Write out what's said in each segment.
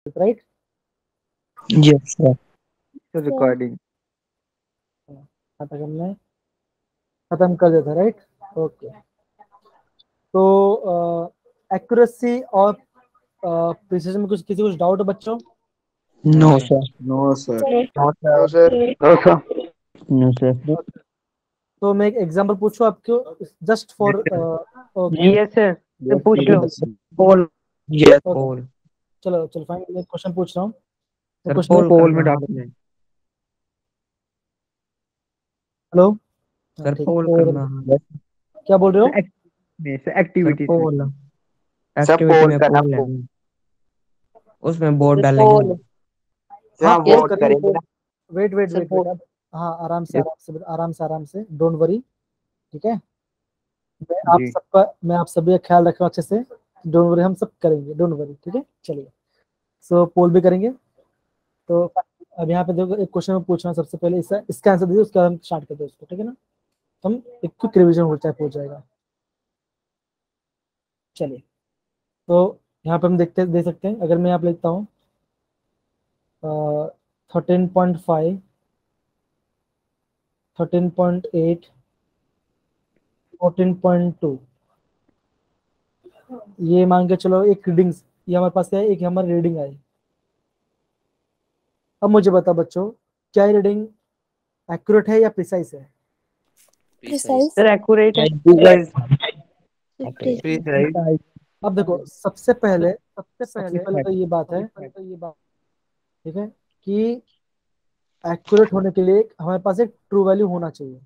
Right? Yes, sir. Recording खत्म करना है, खत्म कर देता, राइट? ओके, तो एक्यूरेसी और प्रिसीजन में कुछ किसी कुछ डाउट है बच्चों? No, sir. No sir No, no sir. Sir No, sir. तो मैं एक एग्जांपल पूछूं आपको, just for okay, yes sir, तो पूछ लो। Paul. Yes, okay, Paul. चलो चलो फाइन, मैं क्वेश्चन पूछ रहा हूँ। Sir, क्वेश्चन Paul पोल में करना डालते है। हैं। हेलो, Sir, ठीक Paul है, करना है। क्या बोल रहे हो? Sir, activity Paul. सब एक्टिविटी पोल में करना Paul है। उसमें बोर्ड डालेंगे पोल। ना। हाँ, जहाँ पोल वोट करेंगे, करेंगे ना। Wait wait sir wait wait, poll. अब हाँ, आराम से आराम से आराम से आराम से, डोंट वरी, ठीक है? जी मैं आप सभी का ख्याल रख रहा हूँ अच्छे से, डोंट वरी, हम सब करेंगे, डोंट वरी, ठीक है? चलिए, सो पोल भी करेंगे। तो अब यहाँ पे देखो, एक क्वेश्चन में पूछ रहा हूँ, सबसे पहले इसका आंसर दीजिए, उसके बाद हम स्टार्ट करते हैं उसको, ठीक है ना? हम एक क्विक रिवीजन हो जाएगा। चलिए, तो यहाँ पे हम देख सकते हैं, अगर मैं यहाँ पे लिखता हूँ 13.5, 13.8, 14.2, ये मान के चलो एक रीडिंग्स, ये हमारे पास क्या है, एक हमारी रीडिंग आई। अब मुझे बता बच्चों, क्या ये रीडिंग एक्यूरेट है या प्रिसाइज है? प्रिसाइज। सर एक्यूरेट है। प्रीसाइज अब देखो, सबसे पहले तो ये बात है, ठीक है, कि एक्यूरेट होने के लिए हमारे पास एक ट्रू वैल्यू होना चाहिए,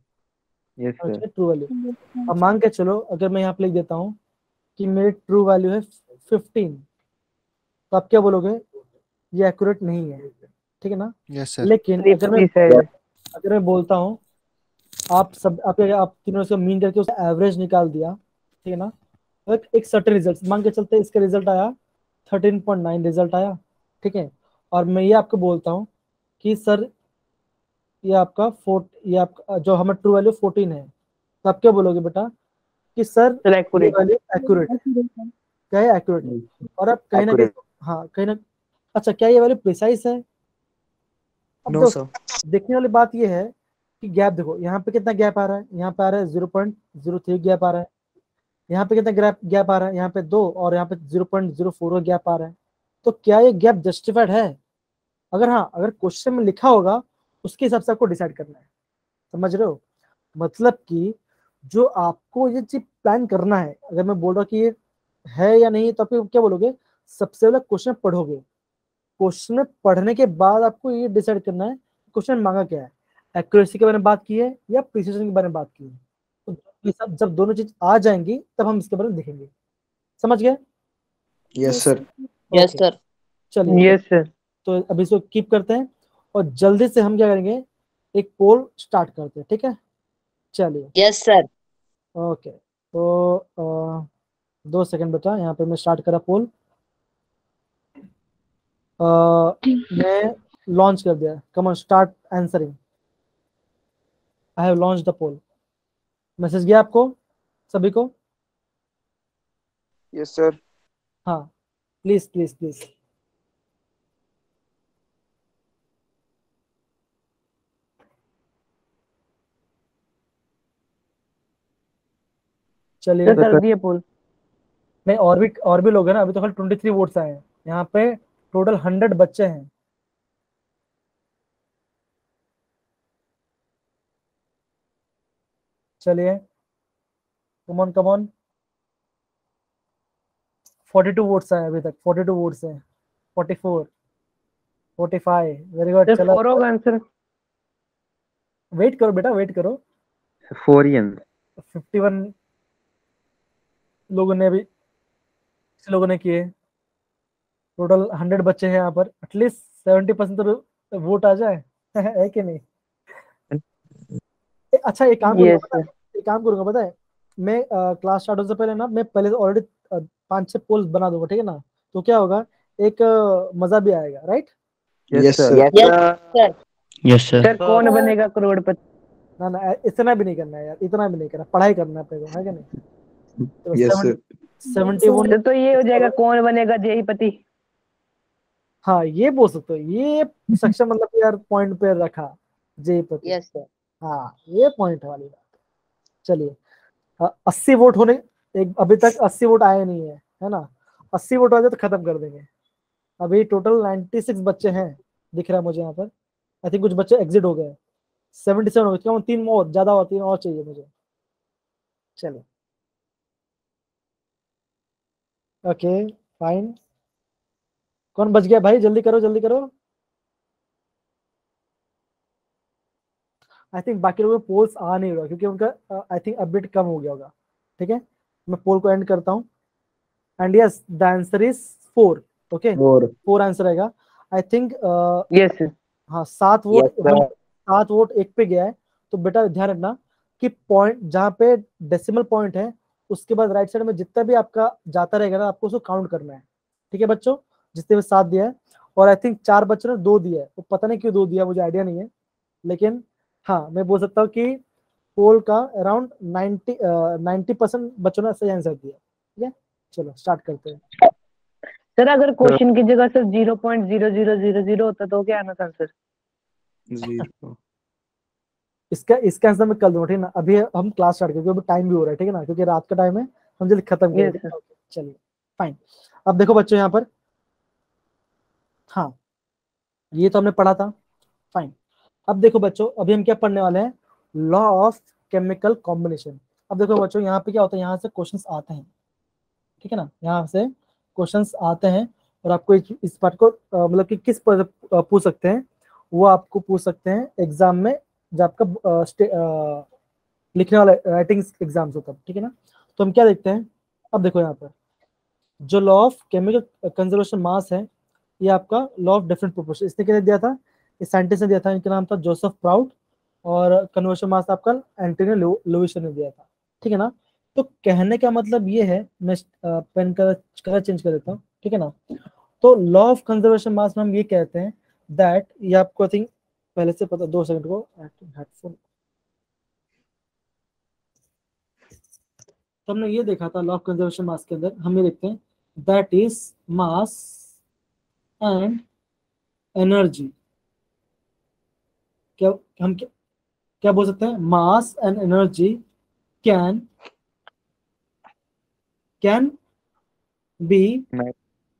यस सर ट्रू वैल्यू। अब मान के चलो, अगर मैं यहाँ पे लिख देता हूँ कि मेरी ट्रू वैल्यू है 15, तो आप क्या बोलोगे? ये एक्यूरेट नहीं है, ठीक है ना? Yes sir. लेकिन ये प्रीसाइज है। अगर मैं बोलता हूँ, आप तीनों से मीन करके उसका एवरेज निकाल दिया, ठीक है ना? तो एक सर्टेन रिजल्ट मान के चलते, इसका रिजल्ट आया 13.9 रिजल्ट आया, ठीक है? और मैं ये आपको बोलता हूँ कि सर, ये आपका जो हमारा ट्रू वैल्यू 14 है, तो आप क्या बोलोगे बेटा कि सर सर ये एक्यूरेट। वैल्यू एक्यूरेट है? क्या है? एक्यूरेट है। और अब कहीं ना कहीं, हाँ कहीं ना, अच्छा, क्या ये वैल्यू प्रिसाइज है? अब नो सर। देखने वाली बात ये है कि गैप देखो, यहाँ पे कितना गैप आ रहा है, यहाँ पे आ रहा है 0.03 गैप आ रहा है, यहाँ पे कितना गैप आ रहा है, यहाँ पे 2, और यहाँ पे 0.04 गैप आ रहा है। तो क्या ये गैप जस्टिफाइड है? अगर हाँ, अगर क्वेश्चन में लिखा होगा, उसके हिसाब से आपको डिसाइड करना है, समझ रहे हो? मतलब कि जो आपको ये चीज प्लान करना है, अगर मैं बोल रहा हूँ कि ये है या नहीं, तो आप क्या बोलोगे? सबसे पहले क्वेश्चन पढ़ोगे, क्वेश्चन में पढ़ने के बाद आपको ये डिसाइड करना है क्वेश्चन मांगा क्या है, एक्यूरेसी के बारे में बात की है या प्रिसिजन के बारे में बात की है। तो ये सब जब दोनों चीज आ जाएंगी, तब हम इसके बारे में देखेंगे, समझ गए? Yes sir. Yes okay, sir. चलिए, यस सर। तो अभी इसको कीप करते हैं, और जल्दी से हम क्या करेंगे, एक पोल स्टार्ट करते हैं, ठीक है? चलिए, यस सर। ओके, तो 2 सेकंड बेटा, यहाँ पे मैं स्टार्ट करा पोल, मैं लॉन्च कर दिया, come on start answering, I have launch the poll. Message गया आपको सभी को? यस सर हाँ, प्लीज प्लीज प्लीज। चलिए, सर कर दिए पोल। नहीं, और भी लोग हैं ना, अभी तो खाली 23 वोट्स आए हैं, यहाँ पे टोटल 100 बच्चे हैं। चलिए, come on come on, 42 votes आए अभी तक, 42 वोट्स हैं, 44, 45, वेरी गुड। सर चलो, 4 होगा आंसर। वेट करो बेटा, वेट करो, 51 लोगों ने अभी, लोगों ने किए, टोटल 100 बच्चे हैं यहाँ पर, एटलीस्ट 70% तो वोट आ जाए है कि नहीं? अच्छा, एक काम करूंगा यस पता है, सर। एक काम करूंगा पता है, मैं क्लास स्टार्ट होने से पहले ना, मैं पहले ऑलरेडी 5-6 पोल्स बना दूंगा, ठीक है ना? तो क्या होगा, एक मजा भी आएगा, right? Yes sir. Yes sir. Yes, sir. Sir कौन बनेगा करोड़पति? ना ना, इतना भी नहीं करना है यार, इतना भी नहीं करना, पढ़ाई करना है अपने को, है कि नहीं? तो यस सर। 71, तो ये हो जाएगा कौन बनेगा जेईपति। हाँ ये बोल सकते हो, ये सक्षम मतलब यार पॉइंट पे रखा जे पे। Yes sir. हाँ ये पॉइंट वाली बात। चलिए 80 वोट होने, एक अभी तक 80 वोट आए नहीं है ना। 80 वोट आ जाए तो खत्म कर देंगे। अभी टोटल 96 बच्चे हैं दिख रहा है मुझे यहाँ पर। आई थिंक कुछ बच्चे एग्जिट हो गए। 77 हो गए, क्या 3 और ज्यादा और 3 और चाहिए मुझे। चलो ओके फाइन। कौन बच गया भाई, जल्दी करो जल्दी करो। आई थिंक बाकी लोगों को पोल्स आ नहीं रहा क्योंकि उनका आई थिंक अपडेट कम हो गया होगा। ठीक है मैं पोल को एंड करता हूँ। And yes the answer is 4। Okay 4 answer आएगा आई थिंक। Yes sir. हाँ 7 वोट एक पे गया है। तो बेटा ध्यान रखना कि पॉइंट जहाँ पे डेसिमल पॉइंट है उसके बाद राइट साइड में जितना भी आपका जाता रहेगा ना आपको उसको काउंट करना है। ठीक है बच्चों, जितने भी 7 दिया है। और आई थिंक 4 बच्चों ने 2 दिया है, वो पता नहीं क्यों 2 दिया, मुझे आइडिया नहीं है। लेकिन हाँ मैं बोल सकता हूँ कि पोल का अराउंड 90% बच्चों ने सही आंसर दिया। ठीक है चलो स्टार्ट करते हैं। सर अगर क्वेश्चन की जगह सर 0.0000 होता तो क्या आना था सर? 0। इसका आंसर मैं कल दूंगा ठीक है ना। अभी हम क्लास स्टार्ट करेंगे, अभी टाइम भी हो रहा है ठीक है ना, क्योंकि रात का टाइम है, हम जल्दी खत्म Yes, करेंगे। Okay, चलिए फाइन। अब देखो बच्चों यहाँ पर, हाँ ये तो हमने पढ़ा था फाइन। अब देखो बच्चों अभी हम क्या पढ़ने वाले हैं, लॉ ऑफ केमिकल कॉम्बिनेशन। अब देखो बच्चों यहाँ पे क्या होता है, यहाँ से क्वेश्चंस आते हैं ठीक है ना, यहाँ से क्वेश्चंस आते हैं। और आपको इस पार्ट को मतलब कि किस पर पूछ सकते हैं, वो आपको पूछ सकते हैं एग्जाम में जब आपका लिखने वाला राइटिंग एग्जाम्स होता है ठीक है ना। तो हम क्या देखते हैं, अब देखो यहाँ पर जो लॉ ऑफ केमिकल कंजर्वेशन मास है, ये आपका लॉ ऑफ डिफरेंट प्रोपोर्शन, इसने क्या दिया था, इस साइंटिस्ट ने दिया था, इनका नाम था जोसेफ प्राउड। और कन्वर्शन मास आपका एंटोनियो लुईस ने दिया था ठीक है ना। तो कहने का मतलब ये है, मैं पेन का कलर चेंज कर देता हूँ ठीक है ना। तो लॉ ऑफ कंजर्वेशन मास में हम ये कहते हैं दैट, ये आपको आई थिंक पहले से पता, 2 सेकंड को हेडफोन। तो हमने ये देखा था लॉ ऑफ कंजर्वेशन मास के अंदर, हम ये देखते हैं that is mass and energy. क्या हम क्या बोल सकते हैं, मास and energy can be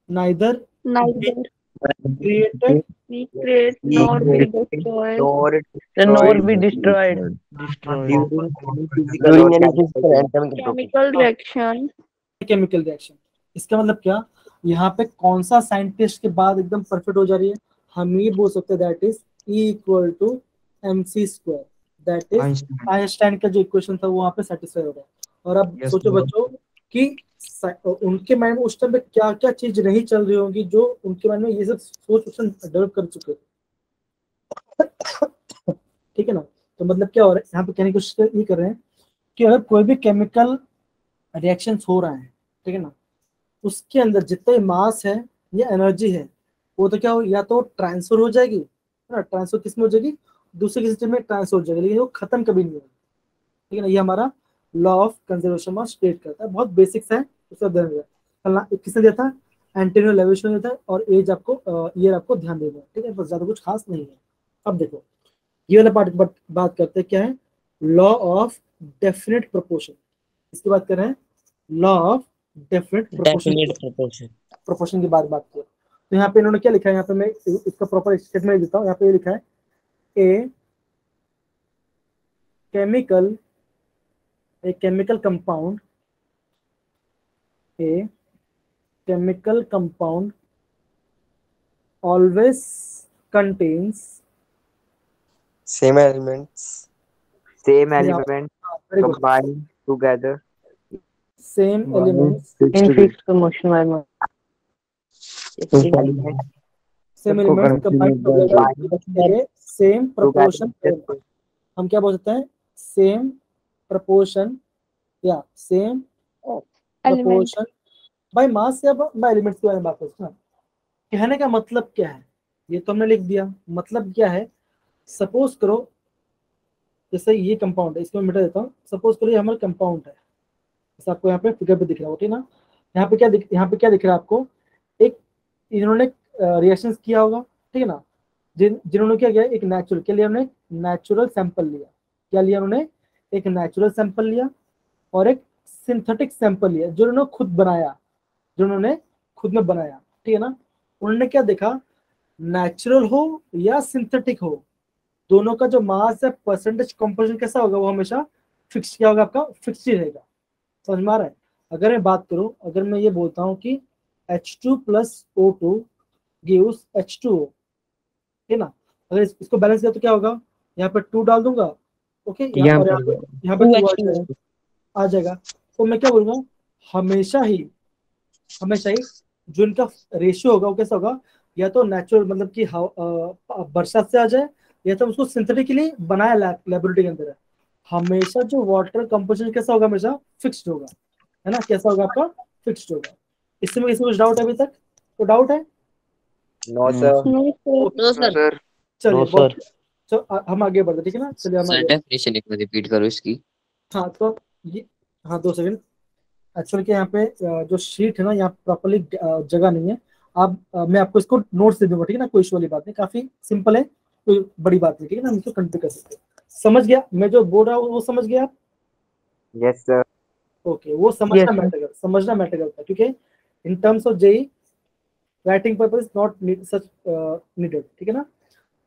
neither Neither created we create nor we destroy nor be destroyed during any physical and chemical chemical reaction. Chemical reaction. इसका मतलब क्या, यहाँ पे कौन सा साइंटिस्ट के बाद एकदम परफेक्ट हो जा रही है, हम ये बोल सकते हैं that is E = mc², that is Einstein का जो इक्वेशन था वो वहाँ पे सेटिस्फाई हो रहा है। और अब Yes, सोचो sir. बच्चों कि उनके माइंड में उस टाइम पे क्या क्या चीज नहीं चल रही होगी जो उनके माइंड में ये सब सोच डेवलप कर चुके ठीक है ना। तो मतलब क्या हो रहा है यहाँ पे कहने की कोशिश ये कर रहे हैं कि अगर कोई भी केमिकल रिएक्शन हो रहा है ठीक है ना, उसके अंदर जितना मास है या एनर्जी है, वो तो क्या हो, या तो ट्रांसफर हो जाएगी है ना, ट्रांसफर किस में हो जाएगी, दूसरे किसी चीज में ट्रांसफर हो जाएगी, लेकिन वो खत्म कभी नहीं होगा ठीक है ना। ये हमारा law of conservation mass state करता है, बहुत बेसिक्स है, उसका ध्यान रखना। किसने दिया था, एंटोनियो लुईस ने दिया था। और एज आपको ईयर आपको ध्यान देना है ठीक है, बस ज्यादा कुछ खास नहीं है। अब देखो ये वाला पार्ट बात करते हैं क्या है, लॉ ऑफ डेफिनेट प्रोपोर्शन। इसकी बात कर रहे हैं law of definite proportion. Proportion की बात करें। तो यहाँ पे इन्होंने क्या लिखा है, यहाँ पे मैं इसका प्रॉपर स्टेटमेंट देता हूँ। यहाँ पे ये लिखा है a chemical compound always contains Same elements. Same yeah, element very good, combined together. same elements in fixed motion by mass. Element same elements combined together a same proportion। together. हम क्या बोल सकते हैं, सेम proportion या same Element. proportion by mass या bye elements के बारे में बात करते हैं। कहने का मतलब क्या है, ये तो हमने लिख दिया, मतलब क्या है, सपोज करो जैसे ये कंपाउंड है, इसको मैं मिटा देता हूँ। सपोज करो ये हमारा कंपाउंड है, जैसे आपको यहाँ पे फिगर पे दिख रहा है ना। यहाँ पे क्या दिख रहा है आपको, एक इन्होंने रिएक्शंस किया होगा, ठीक है ना। जिन्होंने क्या किया, एक नेचुरल के लिए हमने नेचुरल सैंपल लिया, क्या लिया उन्होंने, एक नेचुरल सैंपल लिया और एक सिंथेटिक सैंपल लिया जो उन्होंने खुद बनाया, जो उन्होंने खुद में बनाया, ठीक है ना। उन्होंने क्या देखा, नेचुरल हो या सिंथेटिक हो, दोनों का जो मास है परसेंटेज कंपोजिशन कैसा होगा, वो हमेशा फिक्स क्या होगा, आपका फिक्स ही रहेगा। समझ में आ रहा है। अगर मैं बात करूं, अगर मैं ये बोलता हूं कि H2 plus O2 gives H2O, है ना। अगर इसको बैलेंस किया तो क्या होगा, यहाँ पे 2 डाल दूंगा, ओके, यहाँ पे 2 आ जाएगा। तो मैं क्या बोलूंगा, हमेशा ही जो इनका रेशियो होगा वो कैसा होगा, या तो नेचुरल मतलब कि बरसात से आ जाए, या तो उसको सिंथेटिकली बनाया लेबोरेटरी के अंदर है। हमेशा जो वाटर कंपोजिशन कैसा होगा, हमेशा फिक्स्ड होगा, है ना। कैसा होगा आपका, फिक्स्ड होगा। इसमें किसी को कुछ डाउट है अभी तक, तो डाउट है, No, sir. No, sir. No sir. चलिए No, बहुत, sir. तो हम आगे बढ़ते, ठीक है ना। चलिए हम सर आगे, डेफिनेशन एक बार रिपीट करो इसकी। हाँ तो ये, हाँ 2 सेकंड। एक्चुअली क्या यहाँ पे जो शीट है ना, यहाँ प्रॉपरली जगह नहीं है। आप मैं आपको इसको नोट्स दे दूंगा, ठीक है ना, कोई इशू वाली बात नहीं, काफी सिंपल है, कोई बड़ी बात नहीं, ठीक है ना, हम इसको कंटिन्यू कर सकते हैं। समझ गया मैं जो बोल रहा हूँ, वो समझ गया आप, Yes, sir. ओके। वो Yes, sir. समझना मैटर करता है, क्योंकि in terms of JEE writing purpose not such needed, ठीक है ना।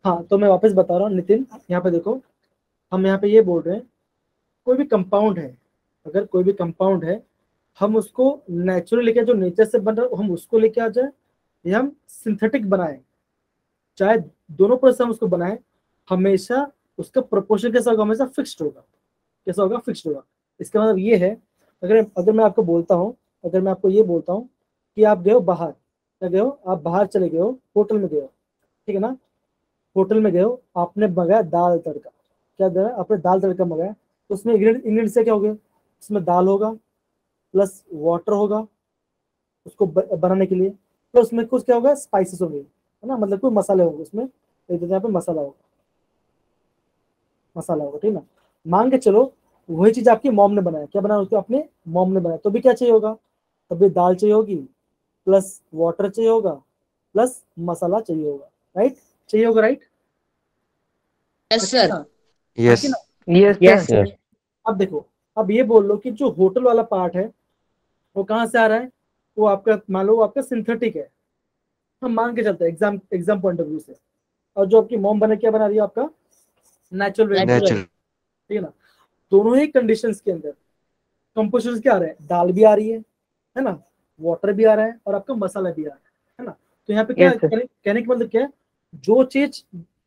हाँ तो मैं वापस बता रहा हूँ नितिन, यहाँ पे देखो, हम यहाँ पे ये बोल रहे हैं, कोई भी कंपाउंड है, अगर कोई भी कंपाउंड है, हम उसको नेचुरल लेके, जो नेचर से बन रहा है हम उसको लेके आ जाए, या हम सिंथेटिक बनाए, चाहे दोनों प्रोसेस हम उसको बनाए, हमेशा उसका प्रोपोर्शन कैसा होगा, हमेशा फिक्स्ड होगा। कैसा होगा, फिक्स्ड होगा। इसका मतलब ये है, अगर मैं आपको बोलता हूँ, अगर मैं आपको ये बोलता हूँ कि आप गए हो बाहर, क्या गए हो, आप बाहर चले गए हो, होटल में गए हो, ठीक है ना। होटल में गए हो, आपने मंगाया दाल तड़का, क्या दिया आपने, दाल तड़का मंगाया, तो उसमें इंग्रेडिएंट्स क्या हो गए, उसमें दाल होगा प्लस वाटर होगा उसको बनाने के लिए, प्लस उसमें कुछ क्या होगा, स्पाइसेस होंगे, है ना, मतलब कोई मसाले होंगे उसमें, एक यहाँ पे मसाला होगा, ठीक है ना। मान के चलो वही चीज आपकी मॉम ने बनाया, क्या बनाया उसको, अपने मॉम ने बनाया, तो भी क्या चाहिए होगा, तभी दाल चाहिए होगी, प्लस वाटर चाहिए होगा, प्लस मसाला चाहिए होगा, राइट, चाहिए होगा, right. Yes sir. Yes. Yes, Yes, sir. Yes. अब देखो, अब ये बोल लो कि जो होटल वाला पार्ट है वो कहाँ से आ रहा है, वो आपका मान लो वो आपका सिंथेटिक है, हम मान के चलते हैं एग्जाम पॉइंट ऑफ व्यू से। और जो आपकी मॉम बना क्या बना रही है, आपका नेचुरल वे, Natural. ठीक है ना। दोनों ही कंडीशंस के अंदर कंपोजिशन क्या आ रहा है, दाल भी आ रही है ना, वाटर भी आ रहा है और आपका मसाला भी आ रहा है ना। तो यहाँ पे क्या Yes, sir. कहने का मतलब क्या है, जो चीज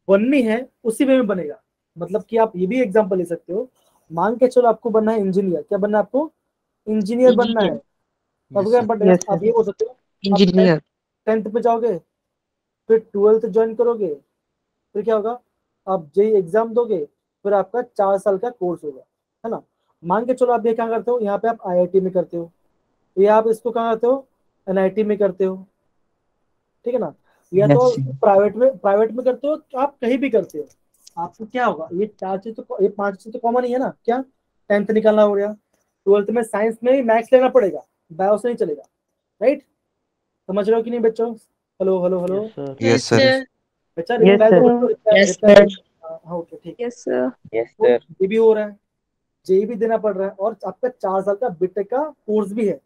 बननी है उसी वे में बनेगा। मतलब कि आप ये भी एग्जांपल ले सकते हो, मान के चलो आपको बनना है इंजीनियर, क्या बनना है आपको, इंजीनियर बनना है। अब क्या Yes, sir. आप ये बोल सकते हो, इंजीनियर। 10th पे जाओगे, फिर 12th ज्वाइन करोगे, फिर क्या होगा, आप जेई एग्जाम दोगे, फिर आपका 4 साल का कोर्स होगा, है ना। मान के चलो आप ये क्या करते हो, यहाँ पे आप आईआईटी में करते हो, या आप इसको कहाँ करते हो, एनआईटी में करते हो, ठीक है ना, या तो प्राइवेट में करते हो, तो आप कहीं भी करते हो, आपको क्या होगा, ये 4 चीज तो, ये 5 चीज तो कॉमन ही है ना, क्या 10th निकालना हो गया, 12th में साइंस में ही मैथ्स लेना पड़ेगा, बायो से नहीं चलेगा, राइट। समझ रहे हो कि नहीं बच्चों, hello hello hello, Yes, sir. बच्चा Yes, sir. हाँ ओके ठीक, Yes, sir. Yes, तो sir. ये भी हो रहा है, जेई भी देना पड़ रहा है, और आपका 4 साल का बीटेक का कोर्स भी है,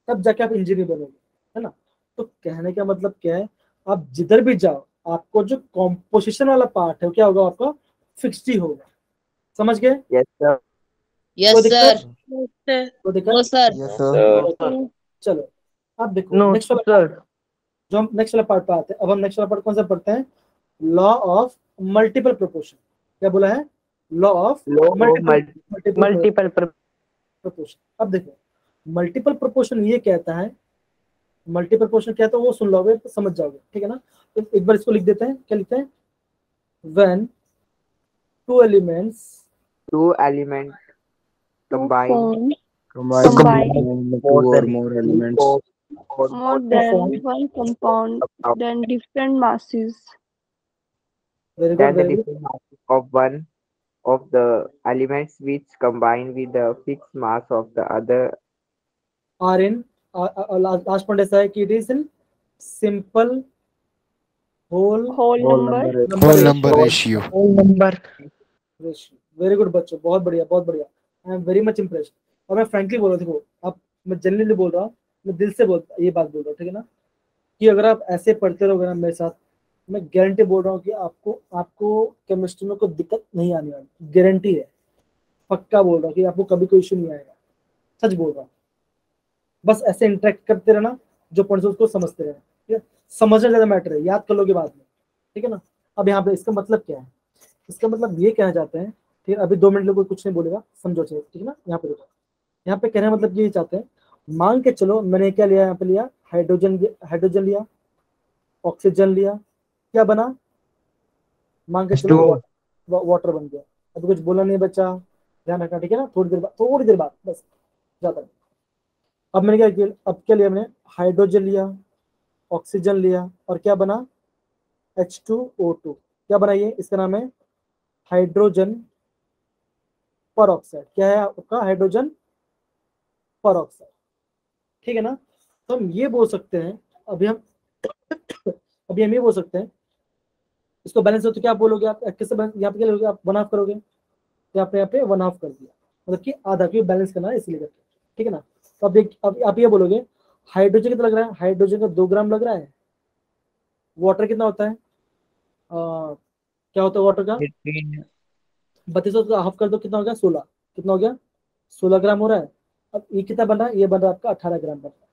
तब जाके आप इंजीनियर बनोगे, है ना। तो कहने का मतलब क्या है, आप जिधर भी जाओ, आपको जो कॉम्पोजिशन वाला पार्ट है वो क्या होगा, आपका फिक्स्ड ही होगा। समझ गए, Yes, sir. यस कोई दिक्कत, सर। कोई नो दिक्कत, सर। Yes, sir. चलो अब देखो No, नेक्स्ट वाला sir. जो हम नेक्स्ट वाला पार्ट पे आते हैं। अब हम नेक्स्ट वाला पार्ट कौन सा पढ़ते हैं, लॉ ऑफ मल्टीपल प्रोपोर्शन। क्या बोला है, law of Law of multiple Multiple. Proportion. अब देखो मल्टीपल प्रोपोर्शन ये कहता है, मल्टीपल प्रोपोर्शन क्या है, वो सुन लोगे तो समझ जाओगे, ठीक है ना। तो एक बार इसको लिख देते हैं, क्या लिखते हैं, when two elements two elements Two combine phones Combine combine two or more elements. more than one compound than different masses. Very than good the very good. different masses of one of the elements which combine with the fixed mass of the other. आर in last point ऐसा है कि it is in simple whole whole number Whole number ratio. Whole number. Very good बच्चों, बहुत बढ़िया बहुत बढ़िया। I am very much impressed. और मैं फ्रैंकली बोल रहा हूँ, देखो आप, मैं जनरली बोल रहा हूँ, मैं दिल से ये बात बोल रहा हूँ, ठीक है ना, कि अगर आप ऐसे पढ़ते रहोगे ना मेरे साथ, मैं गारंटी बोल रहा हूँ कि आपको आपको केमिस्ट्री में कोई दिक्कत नहीं आने वाली, गारंटी है, पक्का बोल रहा हूँ कि आपको कभी कोई इशू नहीं आएगा, सच बोल रहा हूँ। बस ऐसे इंटरेक्ट करते रहना, जो पढ़ते उसको समझते रहना, ठीक है। समझना ज्यादा मैटर है, याद कर लोगे बाद में, ठीक है ना। अब यहाँ पे इसका मतलब क्या है, इसका मतलब ये कहना चाहते हैं, ठीक है, अभी 2 मिनट लोग कुछ नहीं बोलेगा, समझो चाहिए, ठीक है ना। यहाँ पे देखो, यहाँ पे कहने का मतलब ये चाहते हैं, मान के चलो मैंने क्या लिया, यहाँ पे लिया हाइड्रोजन लिया, ऑक्सीजन लिया, क्या बना, मान के चलो वाटर बन गया। अभी कुछ बोला नहीं बच्चा, ध्यान रखना, ठीक है ना। थोड़ी देर बाद बस, ज्यादा नहीं। अब मैंने क्या किया, अब क्या लिया मैंने, हाइड्रोजन लिया, ऑक्सीजन लिया, और क्या बना, H2O2। क्या बना ये, इसका नाम है हाइड्रोजन पर ऑक्साइड। क्या है आपका, हाइड्रोजन पर ऑक्साइड, ठीक है ना। तो हम ये बोल सकते हैं, अभी हम ये बोल सकते हैं, इसको बैलेंस हो तो क्या बोलोगे आप, किससे यहाँ पे क्या लोगे आप, 1/2 करोगे, तो आपने यहाँ पे 1/2 कर दिया, मतलब कि आधा, क्योंकि बैलेंस करना है इसलिए करके, ठीक है ना। तो अब आप ये बोलोगे हाइड्रोजन कितना लग रहा है, हाइड्रोजन का 2 ग्राम लग रहा है। वाटर कितना होता है, क्या होता है वाटर का, 32 का हाफ कर दो, कितना हो गया, 16, कितना हो गया, 16 ग्राम हो रहा है। अब ये कितना बन रहा है, ये बन रहा है आपका 18 ग्राम बन रहा है,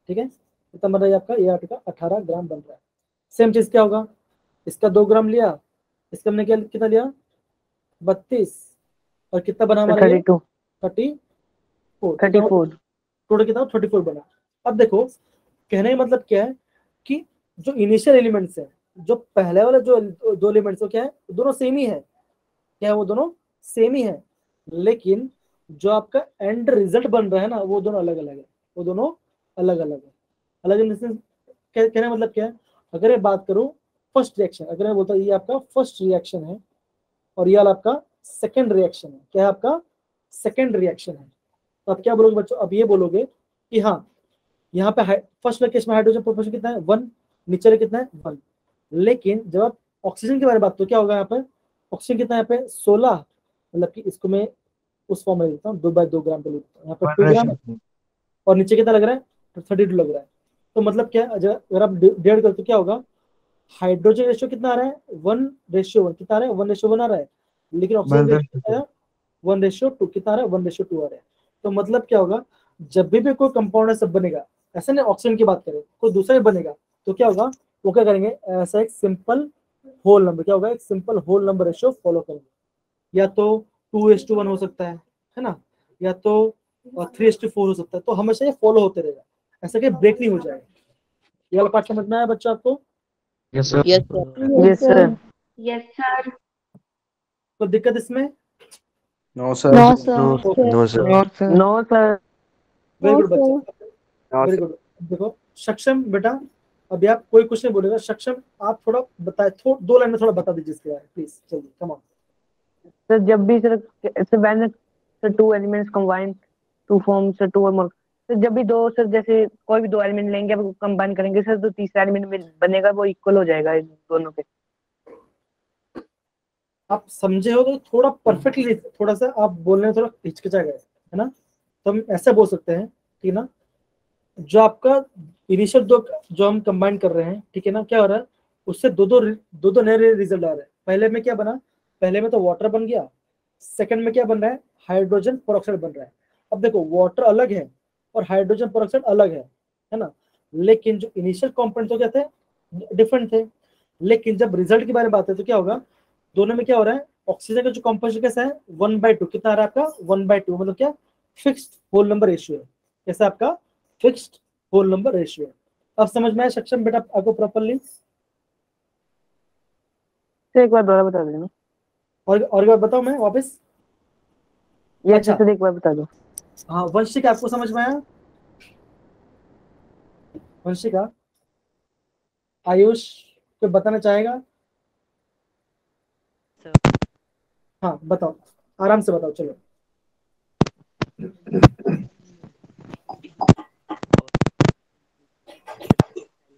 ठीक है, कितना बन रहा है आपका, ये आपका 18 ग्राम बन रहा है। सेम चीज क्या होगा, इसका 2 ग्राम लिया, इसका हमने क्या कितना लिया, 32, और कितना बना हमारा, 32 34 टोटल कितना, 34 बना। अब देखो कहने का मतलब क्या है, कि जो इनिशियल एलिमेंट्स है, जो पहले वाले जो 2 एलिमेंट्स क्या है, दोनों सेम ही है, क्या है, वो दोनों सेम ही है, लेकिन जो आपका एंड रिजल्ट बन रहा है ना, वो दोनों अलग अलग है, वो दोनों अलग अलग है। अलग इन द सेंस, कहने का मतलब क्या है, अगर मैं बात करूं फर्स्ट रिएक्शन, अगर मैं बोलता हूं ये आपका फर्स्ट रिएक्शन है, और ये वाला आपका सेकेंड रिएक्शन है, क्या है आपका सेकेंड रिएक्शन है, तो आप क्या बोलोगे बच्चों, अब ये बोलोगे कि हाँ, यहाँ पे फर्स्ट केस में हाइड्रोजन प्रोपोर्शन कितना है, 1, नीचे कितना है, 1, लेकिन जब आप ऑक्सीजन के बारे में बात, तो क्या होगा यहाँ पर, ऑक्सीजन कितना है यहाँ पे, 16, मतलब कि इसको मैं उस फॉर्म में लिखता हूँ, 2/2 ग्राम पे लिखता हूँ, यहाँ पर 2 ग्राम, और नीचे कितना लग रहा है, 32 लग रहा है। तो मतलब क्या, अगर आप डिवाइड करते तो क्या होगा, हाइड्रोजन रेशियो कितना आ रहा है, 1:1, कितना आ रहा है, 1:1 आ रहा है, लेकिन ऑक्सीजन रेशियो 1:2, कितना आ रहा है, 1:2 आ रहा है। तो मतलब क्या होगा, जब भी कोई कंपाउंड सब बनेगा, ऐसा नहीं ऑक्सीजन की बात करें, कोई दूसरा भी बनेगा, तो क्या होगा, वो क्या करेंगे, ऐसा एक सिंपल होल नंबर, क्या होगा, एक simple whole number ratio follow करेंगे, या तो 2:1 हो सकता है ना, या तो 3:4 हो सकता है, तो हमेशा ये फॉलो होते रहेगा, ऐसा कि ब्रेक नहीं हो जाएगा। ये वाला पार्ट समझ में आया बच्चों आपको, Yes, sir. Yes, sir. Yes sir. yes sir कोई दिक्कत इसमें, No, sir. no sir No, sir. No sir. Very good No, बच्चा, वेरी गुड। देखो सक्षम बेटा, अभी आप कोई कुछ नहीं बोलेगा, सक्षम आप थोड़ा बताए, 2 लाइन में थोड़ा बता दीजिए इसके बारे में प्लीज, जल्दी कम ऑन। सर जब भी sir when sir 2 elements combine to form sir 2 और मोर, सर जब भी 2 सर जैसे कोई भी 2 एलिमेंट लेंगे, अब कंबाइन करेंगे सर, तो तीसरा एलिमेंट बनेगा, वो इक्वल हो जाएगा इन दोनों के। आप समझे हो तो थोड़ा परफेक्टली, थोड़ा सा आप बोलने में थोड़ा हिचकिचा गए है ना, तो हम ऐसा बोल सकते हैं, ठीक है ना, जो आपका इनिशियल 2 जो हम कंबाइन कर रहे हैं, ठीक है ना, क्या हो रहा है, उससे दो नए रिजल्ट आ रहे हैं। पहले में क्या बना, पहले में तो वाटर बन गया, सेकंड में क्या बन रहा है, हाइड्रोजन पेरोक्साइड बन रहा है। अब देखो वाटर अलग है और हाइड्रोजन पेरोक्साइड अलग है ना, लेकिन जो इनिशियल कंपोनेंट तो क्या थे, डिफरेंट थे, लेकिन जब रिजल्ट की बारे में बात है तो क्या होगा, दोनों में क्या हो रहा है, ऑक्सीजन का जो कॉम्पोजिशन कैसा है, 1/2, कितना आ रहा है आपका, 1/2, मतलब क्या, फिक्स्ड होल नंबर रेशियो है, कैसा आपका फिक्स्ड होल नंबर रेशियो है। अब समझ में आया सक्षम बेटा आपको प्रॉपर्ली, सर एक बार दोबारा बता देना। और एक बार बताओ मैं वापस, यस अच्छा। सर एक बार बता दो। हाँ वंशिका, आपको समझ में आया, वंशिका, आयुष कोई बताना चाहेगा, हाँ बताओ, आराम से बताओ, चलो।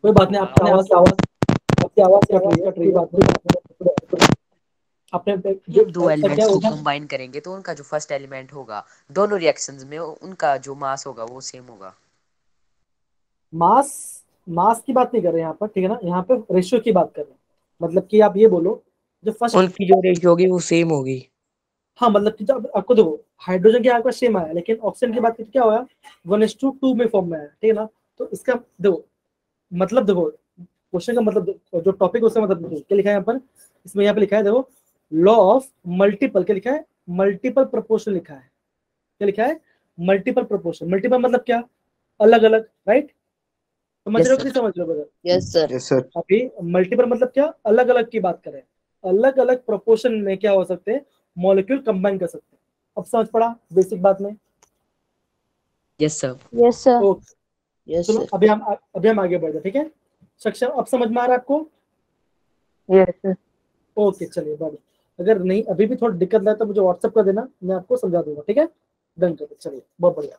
कोई बात नहीं, आपकी आवाज आपकी आवाज कट रही है बात नहीं। आपने जो हम दो क्या एलिमेंट्स को होगा, कंबाइन करेंगे तो उनका जो फर्स्ट एलिमेंट होगा दोनों रिएक्शंस में उनका जो मास होगा वो सेम होगा। मास मास की बात नहीं कर रहे हैं यहाँ पर, ठीक है ना, यहाँ पे रेशियो की बात कर रहे हैं। मतलब कि आप ये बोलो जो फर्स्ट, उनकी जो रेशियो होगी वो सेम होगी। हाँ मतलब कि जब आपको देखो हाइड्रोजन के आपका सेम आया, लेकिन ऑक्सीजन की बात की तो क्या होगा 1:2 में फॉर्म में आया, ठीक है ना। तो इसका देखो मतलब, देखो क्वेश्चन का मतलब, जो टॉपिक है उसका मतलब देखो क्या लिखा है यहाँ पर, इसमें यहाँ पे लिखा है देखो लॉ ऑफ मल्टीपल, क्या लिखा है, मल्टीपल प्रोपोर्शन लिखा है। क्या लिखा है, मल्टीपल प्रोपोर्शन। मल्टीपल मतलब क्या, अलग अलग, राइट। समझ रहे हो कि नहीं समझ रहे हो brother? Yes sir. Yes, sir. अभी मल्टीपल मतलब क्या, अलग अलग की बात करें, अलग अलग प्रोपोर्शन में क्या हो सकते हैं, मॉलिक्यूल कंबाइन कर सकते हैं। अब समझ पड़ा बेसिक बात में? Yes sir. Yes, sir. Okay yes चलो सर। अभी हम आगे बढ़ते, ठीक है। सक्षम अब समझ में आ रहा है आपको? Yes sir. ओके चलिए बढ़िया। अगर नहीं अभी भी थोड़ा दिक्कत लगा तो मुझे व्हाट्सएप कर देना, मैं आपको समझा दूंगा, ठीक है। डन कर दो, चलिए बहुत बढ़िया।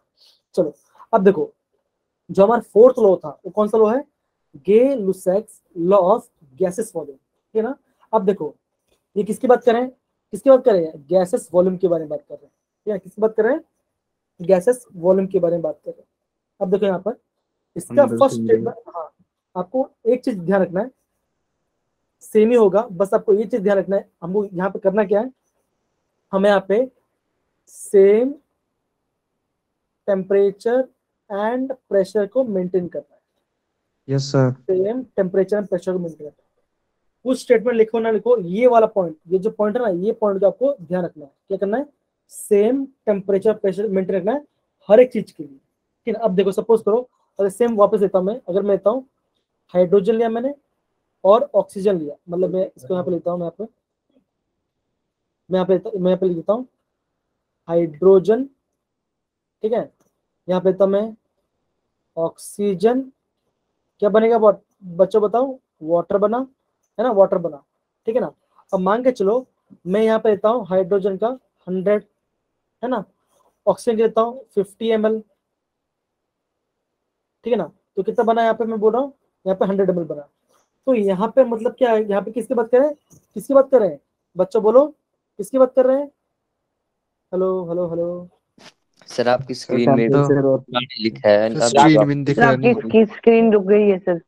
चलो अब देखो जो हमारा फोर्थ लॉ था वो कौन सा लॉ है, गे लुसेक्स लॉ ऑफ गैसेस वॉल्यूम, ठीक है ना। अब देखो ये किसकी बात कर रहे हैं, किसकी बात कर रहे हैं, गैसेस वॉल्यूम के बारे में बात कर रहे हैं, ठीक है। किसकी बात कर रहे हैं, गैसेस वॉल्यूम के बारे में बात कर रहे हैं। अब देखो यहाँ पर इसका फर्स्ट स्टेटमेंट, हाँ आपको एक चीज ध्यान रखना है, सेम ही होगा, बस आपको ये चीज ध्यान रखना है, हमको यहाँ पे करना क्या है, हमें यहाँ पे सेम टेम्परेचर एंड प्रेशर को मेंटेन करना है। Yes, sir. Same temperature and pressure को मेंटेन करना है। कुछ स्टेटमेंट लिखो ना लिखो, ये वाला पॉइंट, ये जो पॉइंट है ना, ये पॉइंट को आपको ध्यान रखना है। क्या करना है, सेम टेम्परेचर प्रेशर मेंटेन रखना है हर एक चीज के लिए, ठीक है। अब देखो सपोज करो, अगर सेम वापस लेता हूँ मैं, अगर मैं लेता हूँ हाइड्रोजन लिया मैंने और ऑक्सीजन लिया, मतलब मैं इसको यहाँ पे लेता हूँ, मैं यहाँ पे लिख देता हूँ हाइड्रोजन, ठीक है। यहाँ पे लेता हूँ मैं ऑक्सीजन, क्या बनेगा बच्चों बताओ, वाटर बना, है ना, वाटर बना, ठीक है ना। अब मान के चलो मैं यहाँ पे लेता हूँ हाइड्रोजन का 100, है ना, ऑक्सीजन के लेता हूँ 50 ml, ठीक है ना। तो कितना बना यहाँ पे, मैं बोल रहा हूँ यहाँ पे 100 ml बना। तो यहाँ पे मतलब क्या है, यहाँ पे किसकी बात कर रहे हैं, किसकी बात कर रहे हैं बच्चों, बोलो किसकी बात कर रहे हैं, हेलो हेलो हेलो। सर आपकी स्क्रीन में टेम्परेचर और गाड़ी लिखा है सर आप स्क्रीन में दिख सर रहा आपकी नहीं। स्क्रीन रुक गई है सर।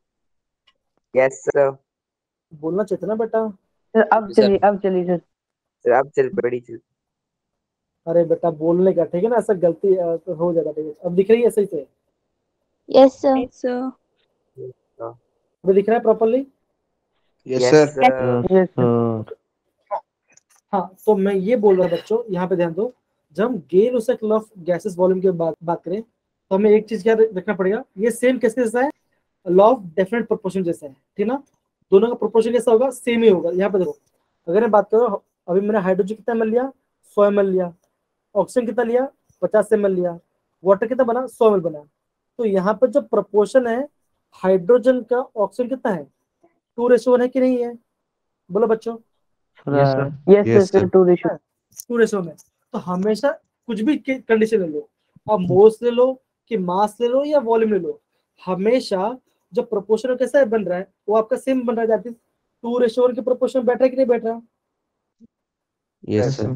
Yes sir. बोलना चाहिए था ना बेटा। सर अब सर। चलिए, अब चलिए सर। सर अब चल पड़ी चल। अरे बेटा बोलने का, ठीक है ना, ऐसा गलती तो हो जाएगा, ठीक है। अब दिख रही है सही से, Yes, sir. Sir. अभी दिख रहा है properly? Yes, yes sir. Sir. Yes sir. हाँ तो मैं ये बोल रहा हूँ बच्चों, यहाँ पे ध्यान दो, जब हम गेल उसेक लॉ ऑफ गैसेस वॉल्यूम की बात करें तो हमें एक चीज याद रखना पड़ेगा, ये सेम किसके जैसा है, लॉ ऑफ डेफिनेट प्रोपोर्शन जैसा है, ठीक ना। दोनों का प्रोपोर्शन कैसा होगा, सेम ही होगा। यहाँ पे देखो अगर मैं बात करूँ, अभी मैंने हाइड्रोजन कितना ml लिया, 100 ml लिया, ऑक्सीजन कितना लिया, 50 ml लिया, वाटर कितना बना, 100 ml बना। तो यहाँ पर जो प्रोपोर्शन है हाइड्रोजन का ऑक्सीजन कितना है, 2:1 है कि नहीं है, बोलो बच्चों। Yes, sir. Yes Yes, sir, sir. 2:2। 2:1 में। तो हमेशा कुछ भी कंडीशन ले लो, आप मोल्स ले लो कि मास ले लो या वॉल्यूम ले लो, हमेशा जो प्रोपोर्शन कैसा बन रहा है वो आपका सेम बन रहा है। 2:1 के प्रोपोर्शन बैठ रहा है कि नहीं बैठ रहा, Yes, Yes, sir.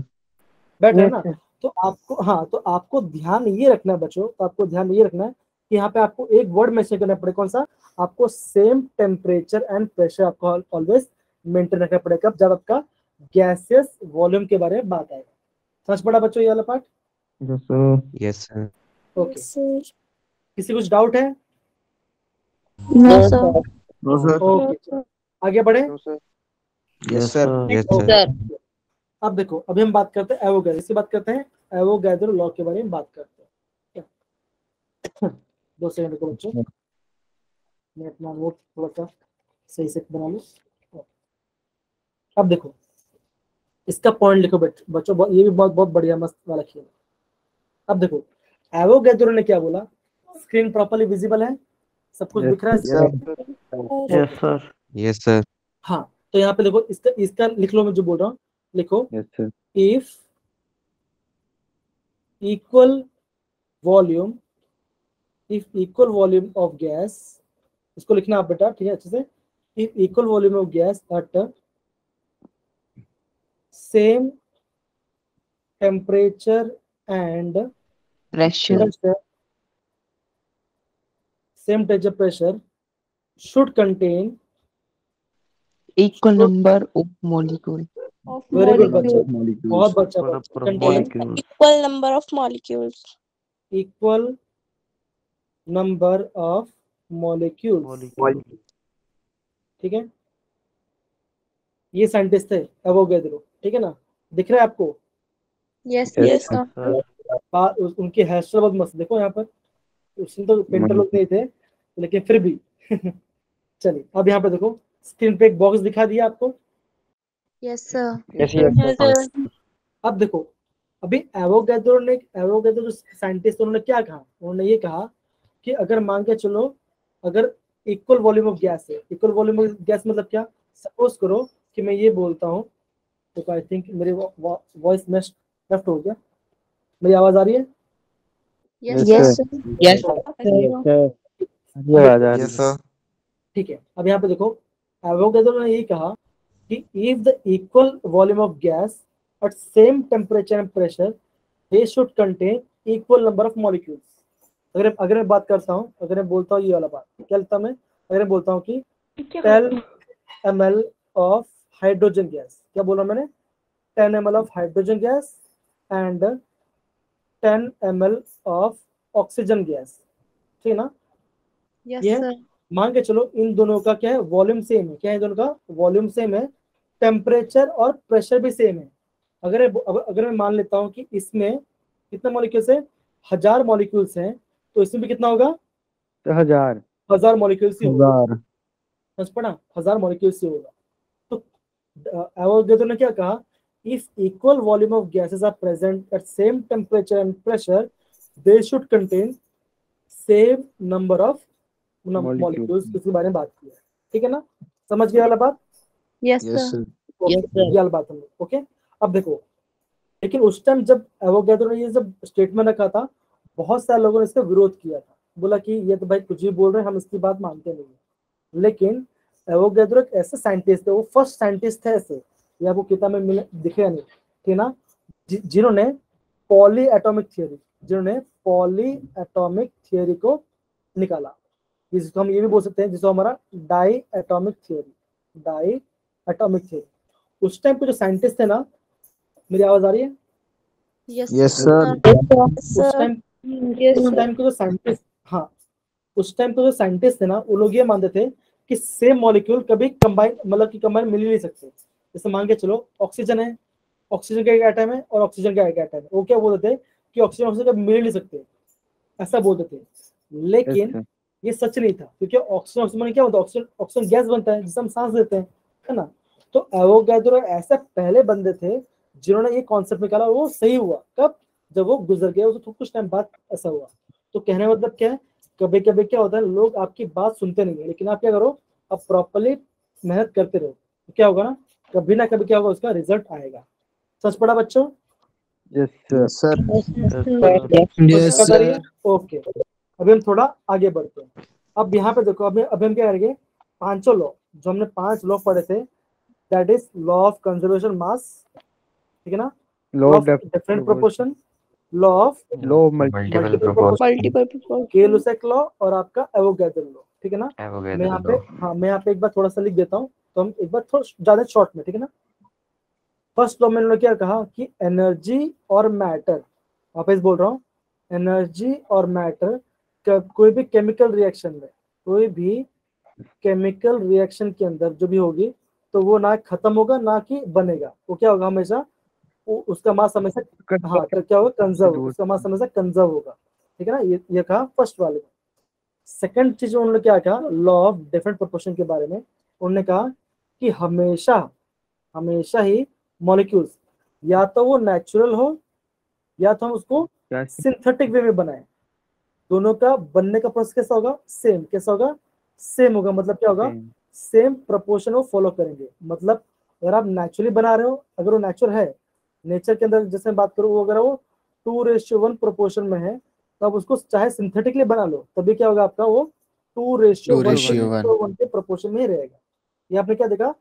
बैठ रहा है यस ना। सर। तो आपको, हाँ तो आपको ध्यान ये रखना है बच्चों, तो आपको ध्यान ये रखना है कि यहाँ पे आपको एक वर्ड मेंशन करना पड़ेगा, कौन सा, आपको सेम टेम्परेचर एंड प्रेशर आपको ऑलवेज मेंटेन रखना पड़ेगा जब आपका गैसियस वॉल्यूम के बारे में बात आएगा। समझ पड़ा बच्चों ये वाला part? Yes, sir. Yes, sir. Okay Yes, sir. किसी कुछ डाउट है? No, sir. No, sir. Okay चलो आगे बढ़े। Yes, sir. Yes, okay sir. Sir. अब देखो अभी हम बात करते हैं एवोगैड्रो, इसकी बात करते हैं, एवोगैड्रो लॉ के बारे में बात करते हैं। 2 सेकंड रुको बच्चों, मैं अपना नोट थोड़ा सा सही से बना लूं। अब देखो इसका पॉइंट लिखो बच्चों, ये भी बहुत बहुत बढ़िया मस्त वाला खेल। अब देखो एवोगैड्रो ने क्या बोला, स्क्रीन प्रॉपर्ली विजिबल है, सब कुछ दिख रहा है? Yes, sir. Yes, sir. हाँ तो यहाँ पे देखो इसका इसका लिख लो, मैं जो बोल रहा हूँ लिखो, Yes, sir. If equal volume, if equal volume of gas, इसको लिखना आप बेटा, ठीक है अच्छे से, equal volume of gas at same temperature and pressure same temperature pressure should contain equal number of molecule of very good बच्चा, molecules. बहुत बच्चा contain Equal number of molecules. equal number of molecules. ठीक है, ये scientist थे Avogadro, ठीक है ना, दिख रहा है आपको? Yes, yes, sir. उनकी हेयर स्टाइल बहुत मस्त, देखो यहाँ पर, उसमें तो पेंटर लोग नहीं थे लेकिन फिर भी चलिए अब यहाँ पे देखो, स्क्रीन पे एक बॉक्स दिखा दिया आपको। Yes, sir. Yes, sir. अब देखो, अभी एवोगैड्रो जो साइंटिस्ट उन्होंने क्या कहा, उन्होंने ये कहा कि अगर मान के चलो, अगर इक्वल वॉल्यूम ऑफ गैस है, इक्वल वॉल्यूम ऑफ गैस मतलब क्या, सपोज करो कि मैं ये बोलता हूँ, तो आई थिंक मेरी वॉइस में लेफ्ट हो गया, मेरी आवाज आ रही है? Yes, sir. yes Yes, sir. ठीक है, अब यहाँ पे देखो, एवोगैड्रो ने ये कहा कि if the equal volume of gas at same temperature and pressure they should contain equal number of molecules। अगर मैं बात करता हूँ, अगर मैं बोलता हूँ ये वाला बात, क्या लगता है मैं, अगर मैं बोलता हूँ कि 10 ml of hydrogen gas, क्या बोला मैंने, 10 ml of hydrogen gas and 10 ml of oxygen gas, ठीक है ना? Yes, ये sir. मान के चलो इन दोनों का क्या है, वॉल्यूम सेम है, क्या है, दोनों का वॉल्यूम सेम है, टेम्परेचर और प्रेशर भी सेम है। अगर मैं मान लेता हूँ कि इसमें कितने मॉलिक्यूल्स है, 1000 मॉलिक्यूल्स हैं, तो इसमें भी कितना होगा, 1000 मॉलिक्यूल्स ही होगा, समझ पड़ा, 1000 मॉलिक्यूल्स ही होगा। तो एवोगैड्रो ने क्या कहा, if equal volume of gases are present at same temperature and pressure they should contain same number of molecules, इसके बारे में बात की है, ठीक है ना, समझ गया वाला बात? Yes, sir. ये वाला बात हम लोग, ओके। अब देखो, लेकिन उस टाइम जब एवोगैड्रो ने ये जब स्टेटमेंट रखा था, बहुत सारे लोगों ने इसका विरोध किया था, बोला कि ये तो भाई कुछ भी बोल रहे हैं, हम इसकी बात मानते नहीं है। लेकिन एवोगैड्रो एक ऐसे साइंटिस्ट थे, वो फर्स्ट साइंटिस्ट थे ऐसे, ये आपको किताब में मिले दिखेगा नहीं, ठीक ना, जिन्होंने पॉली एटॉमिक थियोरी को निकाला, जिसको हम ये भी बोल सकते हैं, जिसको हमारा डाई एटॉमिक थियोरी। उस टाइम पे जो साइंटिस्ट थे ना, मेरी आवाज आ रही है? Yes, Yes, sir. उस टाइम के जो साइंटिस्ट, हाँ, उस टाइम के जो साइंटिस्ट थे ना, वो लोग ये मानते थे कि सेम मॉलिक्यूल कभी कंबाइन मिल ही नहीं सकते। जैसे मान के चलो, ऑक्सीजन है, ऑक्सीजन का एक एटम है और ऑक्सीजन का एक एटम है, वो क्या बोलते थे कि ऑक्सीजन कभी मिल नहीं सकते, ऐसा बोलते थे। लेकिन ये सच नहीं था, क्योंकि ऑक्सीजन क्या होता है, ऑक्सीजन गैस बनता है जिसे हम सांस लेते हैं, है ना। तो एवोगैड्रो ऐसे पहले बंदे थे जिन्होंने ये कॉन्सेप्ट निकाला, वो सही हुआ कब, जब वो गुजर गए, तो कुछ टाइम बाद ऐसा हुआ। तो कहने का मतलब क्या है, कभी कभी क्या होता है, लोग आपकी बात सुनते नहीं है, लेकिन आप क्या करो, आप प्रॉपर्ली मेहनत करते रहो, तो क्या होगा ना, कभी ना कभी क्या होगा, उसका रिजल्ट आएगा। सच पड़ा बच्चों? Yes, sir. ओके, अभी हम थोड़ा आगे बढ़ते हैं। अब यहाँ पे देखो, अभी हम क्या करेंगे, पांचों लॉ, जो हमने 5 लॉ पढ़े थे, that is law of conservation mass, ठीक है ना, law of different proportion, law of multiple proportion, Gay Lussac law और आपका एवोगैड्रो लॉ, ठीक है ना। मैं यहाँ पे एक बार थोड़ा सा लिख देता हूँ, तो हम एक बार थोड़ा ज्यादा शॉर्ट में, ठीक है ना। फर्स्ट लॉ में उन्होंने क्या कहा कि एनर्जी और मैटर, वापस बोल रहा हूँ, एनर्जी और मैटर कोई भी केमिकल रिएक्शन के अंदर जो भी होगी, तो वो ना खत्म होगा ना कि बनेगा, वो क्या होगा, हमेशा उसका मास हमेशा क्या होगा, कंजर्व, उसका मास हमेशा कंजर्व होगा, ठीक है ना। ये कहा फर्स्ट वाले में। सेकंड चीज उन्होंने क्या कहा, लॉ ऑफ डिफरेंट प्रोपोर्शन के बारे में, उन्होंने कहा कि हमेशा ही मॉलिक्यूल्स या तो वो नेचुरल हो या तो हम उसको सिंथेटिक वे में बनाए, दोनों का बनने का प्रोसेस कैसा होगा, सेम होगा, मतलब क्या होगा, सेम प्रोपोर्शन वो फॉलो करेंगे। मतलब अगर आप नेचुरली बना रहे हो, अगर वो नेचर के अंदर जैसे बात करूँ, वो अगर वो 2:1 प्रोपोर्शन में है, तो आप उसको चाहे सिंथेटिकली बना लो, तभी क्या होगा आपका, वो 2:1 के प्रोपोर्शन में ही रहेगा, ये आपने क्या देखा,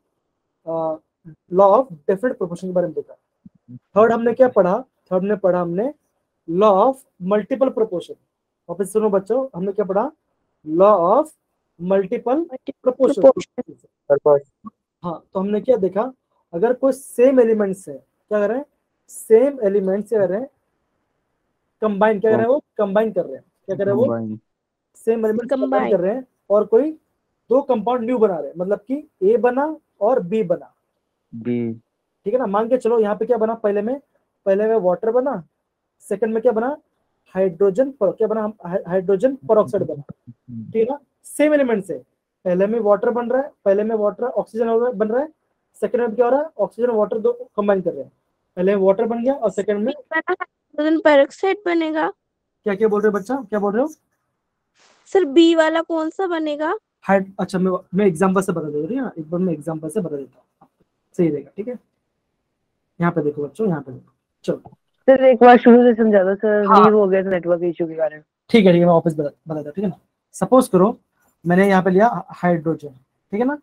लॉ ऑफ डेफिनेट प्रोपोर्शन के बारे में देखा। थर्ड हमने क्या पढ़ा, थर्ड में पढ़ा हमने लॉ ऑफ मल्टीपल प्रोपोर्शन। वापस सुनो बच्चों, हमने क्या पढ़ा, लॉ ऑफ मल्टीपल प्रोपोर्शन। हाँ, तो हमने क्या देखा, अगर कोई सेम एलिमेंट्स है, क्या कर रहे हैं, सेम एलिमेंट्स क्या कर रहे हैं, कंबाइन, क्या कर रहे हैं वो, कंबाइन कर रहे हैं, क्या कर रहे हैं वो, सेम एलिमेंट कंबाइन कर रहे हैं, और कोई दो कंपाउंड न्यू बना रहे हैं, मतलब कि ए बना और बी बना, ठीक है ना। मान के चलो यहाँ पे क्या बना, पहले में वाटर बना, सेकंड में क्या बना, हाइड्रोजन क्या बना, हाइड्रोजन परऑक्साइड बना, ठीक है ना। सेम एलिमेंट से पहले में वाटर बन रहा है, पहले में वाटर ऑक्सीजन बन रहा है, सेकंड में क्या हो रहा है, ऑक्सीजन वाटर दो कंबाइन कर रहे हैं, पहले में वाटर बन गया और सेकंड में हाइड्रोजन पेरोक्साइड बनेगा। क्या क्या बोल रहे हो बच्चा, क्या बोल रहे हो सर बी वाला कौन सा बनेगा? अच्छा मैं एग्जांपल से बता दे रही हूँ, एक बार मैं एग्जांपल से बता देता हूँ, सही रहेगा, ठीक है। यहाँ पे देखो बच्चों, यहाँ पे देखो, चलो सर एक बार शुरू से समझा दो सर, हाँ। लीव हो गया था नेटवर्क इशू के कारण। ठीक है मैं वापस बता दूँ, ठीक है ना। सपोज करो मैंने यहाँ पे लिया हाइड्रोजन, ठीक है ना,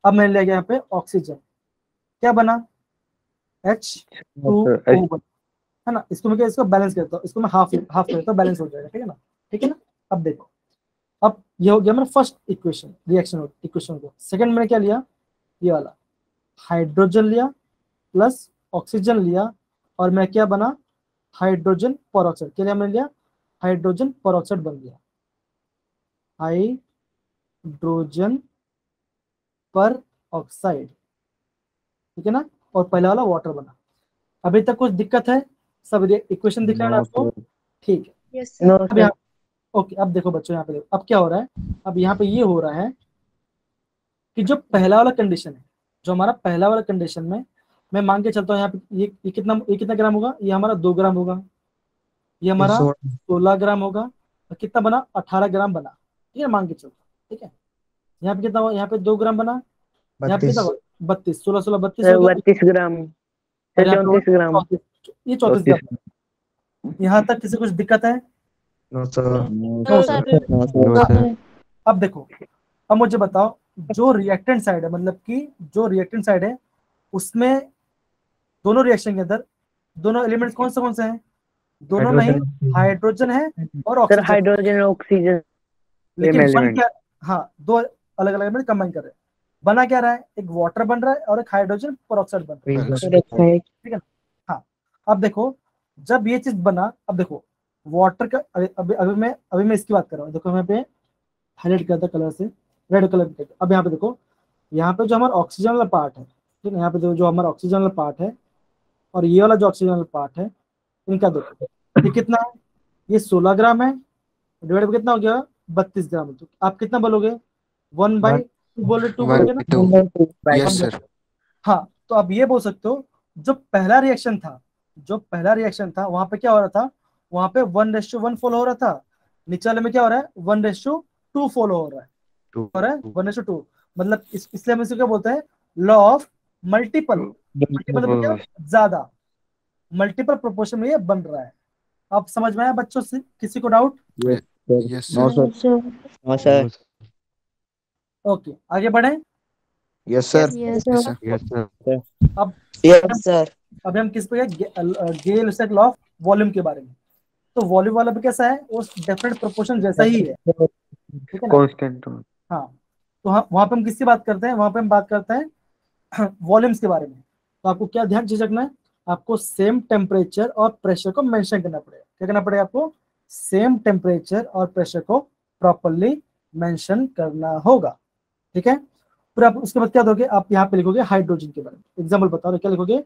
अब मैंने लिया यहाँ पे ऑक्सीजन, क्या बना, H2O है ना। इसको मैं क्या, इसको बैलेंस करता हूँ, इसको मैं हाफ करता हूँ, बैलेंस हो जाएगा, ठीक है ना, ठीक है ना। अब देखो, अब ये हो गया मेरा फर्स्ट इक्वेशन, रिएक्शन इक्वेशन को। सेकंड मैंने क्या लिया, ये वाला हाइड्रोजन लिया प्लस ऑक्सीजन लिया, और मैं क्या बना, हाइड्रोजन परऑक्साइड, क्या मैंने लिया, हाइड्रोजन परऑक्साइड बन गया, हाइड्रोजन पर ऑक्साइड, ठीक है ना, और पहला वाला वाटर बना। अभी तक कुछ दिक्कत है, सब इक्वेशन दिख रहा है आपको, ठीक है। यस अब यहाँ ओके, अब देखो बच्चों, यहाँ पे देखो अब क्या हो रहा है, अब यहाँ पे ये हो रहा है कि जो पहला वाला कंडीशन है, जो हमारा पहला वाला कंडीशन में मैं मान के चलता हूँ, यहाँ पे ये कितना ग्राम होगा, ये हमारा 2 ग्राम होगा, ये हमारा 16 ग्राम होगा, और कितना बना, 18 ग्राम बना, ठीक है, मान के चलता हूँ, ठीक है। यहाँ पे कितना हुआ, यहाँ पे 2 ग्राम बना, यहाँ पे कितना 32, 16 16 32 हो गया, 32 ग्राम, और यहाँ पे 34 ग्राम। ये 34 ग्राम। यहाँ तक किसी कुछ दिक्कत है? अब देखो, अब मुझे बताओ, जो रिएक्टेंट साइड है, मतलब कि जो रिएक्टेंट साइड है उसमें दोनों रिएक्शन के अंदर दोनों एलिमेंट्स कौन से हैं, दोनों में ही हाइड्रोजन है और सर ऑक्सीजन, हाइड्रोजन और ऑक्सीजन, लेकिन बन क्या, हाँ, दो अलग अलग एलिमेंट कंबाइन कर रहे हैं, बना क्या रहा है, एक वाटर बन रहा है और एक हाइड्रोजन परऑक्साइड बन रहा है, ठीक है। हाँ, अब देखो जब ये चीज बना, अब देखो वाटर का, अभी मैं इसकी बात कर रहा हूँ, देखो यहाँ पे हाईलाइट करता कलर से, रेड कलर पे। अब यहाँ पे देखो, यहाँ पे जो हमारा ऑक्सीजन वाला पार्ट है, ठीक है, यहाँ पे जो हमारा ऑक्सीजन वाला पार्ट है और ये वाला जो ऑक्सीजन वाला पार्ट है, इनका देखो ये कितना है, ये 16 ग्राम है, डिवाइड पे कितना हो गया, 32 ग्राम। तो आप कितना बोलोगे, 1/2 बोले, 2 बोलोगे ना। Yes sir. हाँ, तो आप ये बोल सकते हो, जो पहला रिएक्शन था वहां पे क्या हो रहा था, वहां पे 1:1 फॉलो हो रहा था, नीचे वाले में क्या हो रहा है, 1:2 फॉलो हो रहा है 1:2, मतलब इसलिए हम इसे क्या बोलते हैं, लॉ ऑफ मल्टीपल मतलब क्या, ज्यादा मल्टीपल प्रोपोर्शन में ये बन रहा है। अब समझ में आया बच्चों से, किसी को डाउट? Yes sir. ओके, आगे बढ़े। Yes sir. यस अब सर अब हम किस पे गेल लॉ ऑफ वॉल्यूम के बारे में। तो वॉल्यूम वाला भी कैसा है, वो डेफिनेट प्रोपोर्शन जैसा ही है, ठीक है ना। कांस्टेंट। हाँ, तो वहां पे हम किसकी बात करते हैं, वहां पे हम बात करते हैं वॉल्यूम्स के बारे में। तो आपको क्या ध्यान रखना है, आपको सेम टेम्परेचर और प्रेशर को मेंशन करना पड़ेगा। क्या करना पड़ेगा आपको, सेम टेम्परेचर और प्रेशर को प्रॉपरली मेंशन करना होगा, ठीक है। फिर आप उसके बाद क्या दोगे, आप यहाँ पे लिखोगे हाइड्रोजन के बारे में। एग्जाम्पल बता रहे, क्या लिखोगे,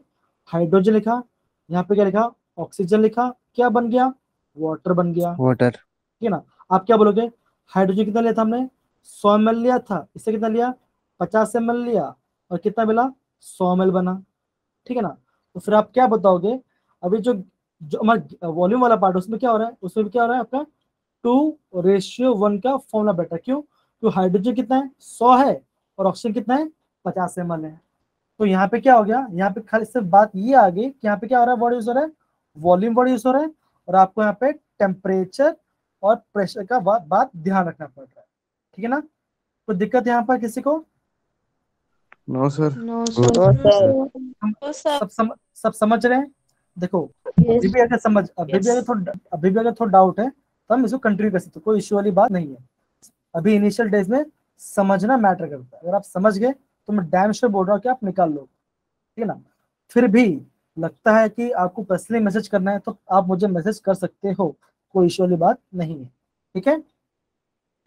हाइड्रोजन लिखा, यहाँ पे क्या लिखा, ऑक्सीजन लिखा, क्या बन गया, वाटर बन गया, वाटर। ठीक है ना। आप क्या बोलोगे, हाइड्रोजन कितना लिया था हमने, 100 ml लिया था, इससे कितना लिया, 50 ml लिया, और कितना मिला, 100 ml बना, ठीक है ना। तो फिर आप क्या बताओगे, अभी जो जो हमारा वॉल्यूम वाला पार्ट है उसमें क्या हो रहा है, उसमें क्या हो रहा है आपका 2:1 का फॉर्मूला बेटा, क्यों, तो हाइड्रोजन कितना है, 100 है, और ऑक्सीजन कितना है, 50 ml है। तो यहाँ पे क्या हो गया, यहाँ पे खाली सिर्फ बात ये आ गई कि यहाँ पे क्या हो रहा है, वर्ड यूज हो रहा है, वॉल्यूम वर्ड यूज हो रहा है, और आपको यहाँ पे टेम्परेचर और प्रेशर का बात ध्यान रखना पड़ रहा है, ठीक है ना। कोई दिक्कत यहाँ पर किसी को? No sir. No, no sir. Sir. हम No, sir. सब समझ रहे हैं? देखो Yes. अभी भी अगर थोड़ा डाउट है तो हम इसको कंटिन्यू कर सकते हैं, कोई इश्यू वाली बात नहीं है। अभी इनिशियल डेज में समझना मैटर करता है। अगर आप समझ गए तो मैं डैम श्योर बोल रहा हूँ कि आप निकाल लो, ठीक है ना। फिर भी लगता है कि आपको पर्सनली मैसेज करना है तो आप मुझे मैसेज कर सकते हो, कोई इश्यू वाली बात नहीं है, ठीक है।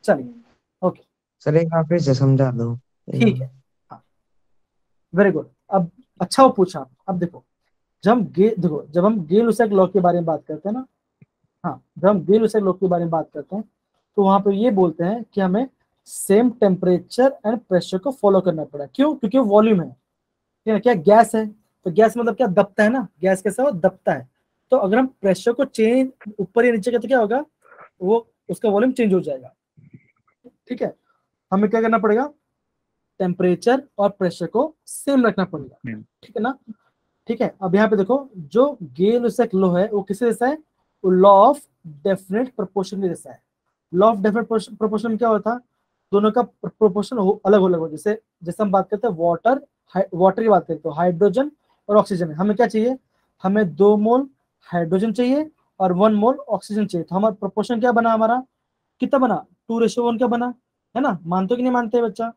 चलिए, ओके, सर एक बार फिर से समझा दो। ठीक है, हाँ, वेरी गुड। अब अच्छा वो पूछा। अब देखो, जब हम गे लुसाक लॉ के बारे में बात करते हैं ना, हाँ, जब हम गे लुसाक लॉ के बारे में बात करते हैं तो वहां पे ये बोलते हैं कि हमें सेम टेम्परेचर एंड प्रेशर को फॉलो करना पड़ा। क्यों? क्योंकि वो वॉल्यूम है, ठीक है, क्या गैस है, तो गैस मतलब क्या, दबता है ना, गैस कैसा हो, दबता है। तो अगर हम प्रेशर को चेंज ऊपर या नीचे करते तो क्या होगा, वो उसका वॉल्यूम चेंज हो जाएगा, ठीक है। हमें क्या करना पड़ेगा, टेम्परेचर और प्रेशर को सेम रखना पड़ेगा, ठीक है ना। ठीक है, अब यहाँ पे देखो, जो गे लुसाक लॉ है वो किससे जैसा है, वो लॉ ऑफ डेफिनेट प्रोपोर्शन के जैसा है। लॉ ऑफ डेफिनेट प्रोपोर्शन में क्या होता है, दोनों का प्रोपोर्शन अलग अलग हो। जैसे जैसे हम बात करते हैं वाटर की बात करते हैं तो हाइड्रोजन और ऑक्सीजन है, हमें क्या चाहिए, हमें 2 मोल हाइड्रोजन चाहिए और 1 मोल ऑक्सीजन चाहिए। तो हमारा प्रोपोर्शन क्या बना, हमारा कितना बना, 2:1 क्या बना, है ना। मानते हो कि नहीं मानते बच्चा?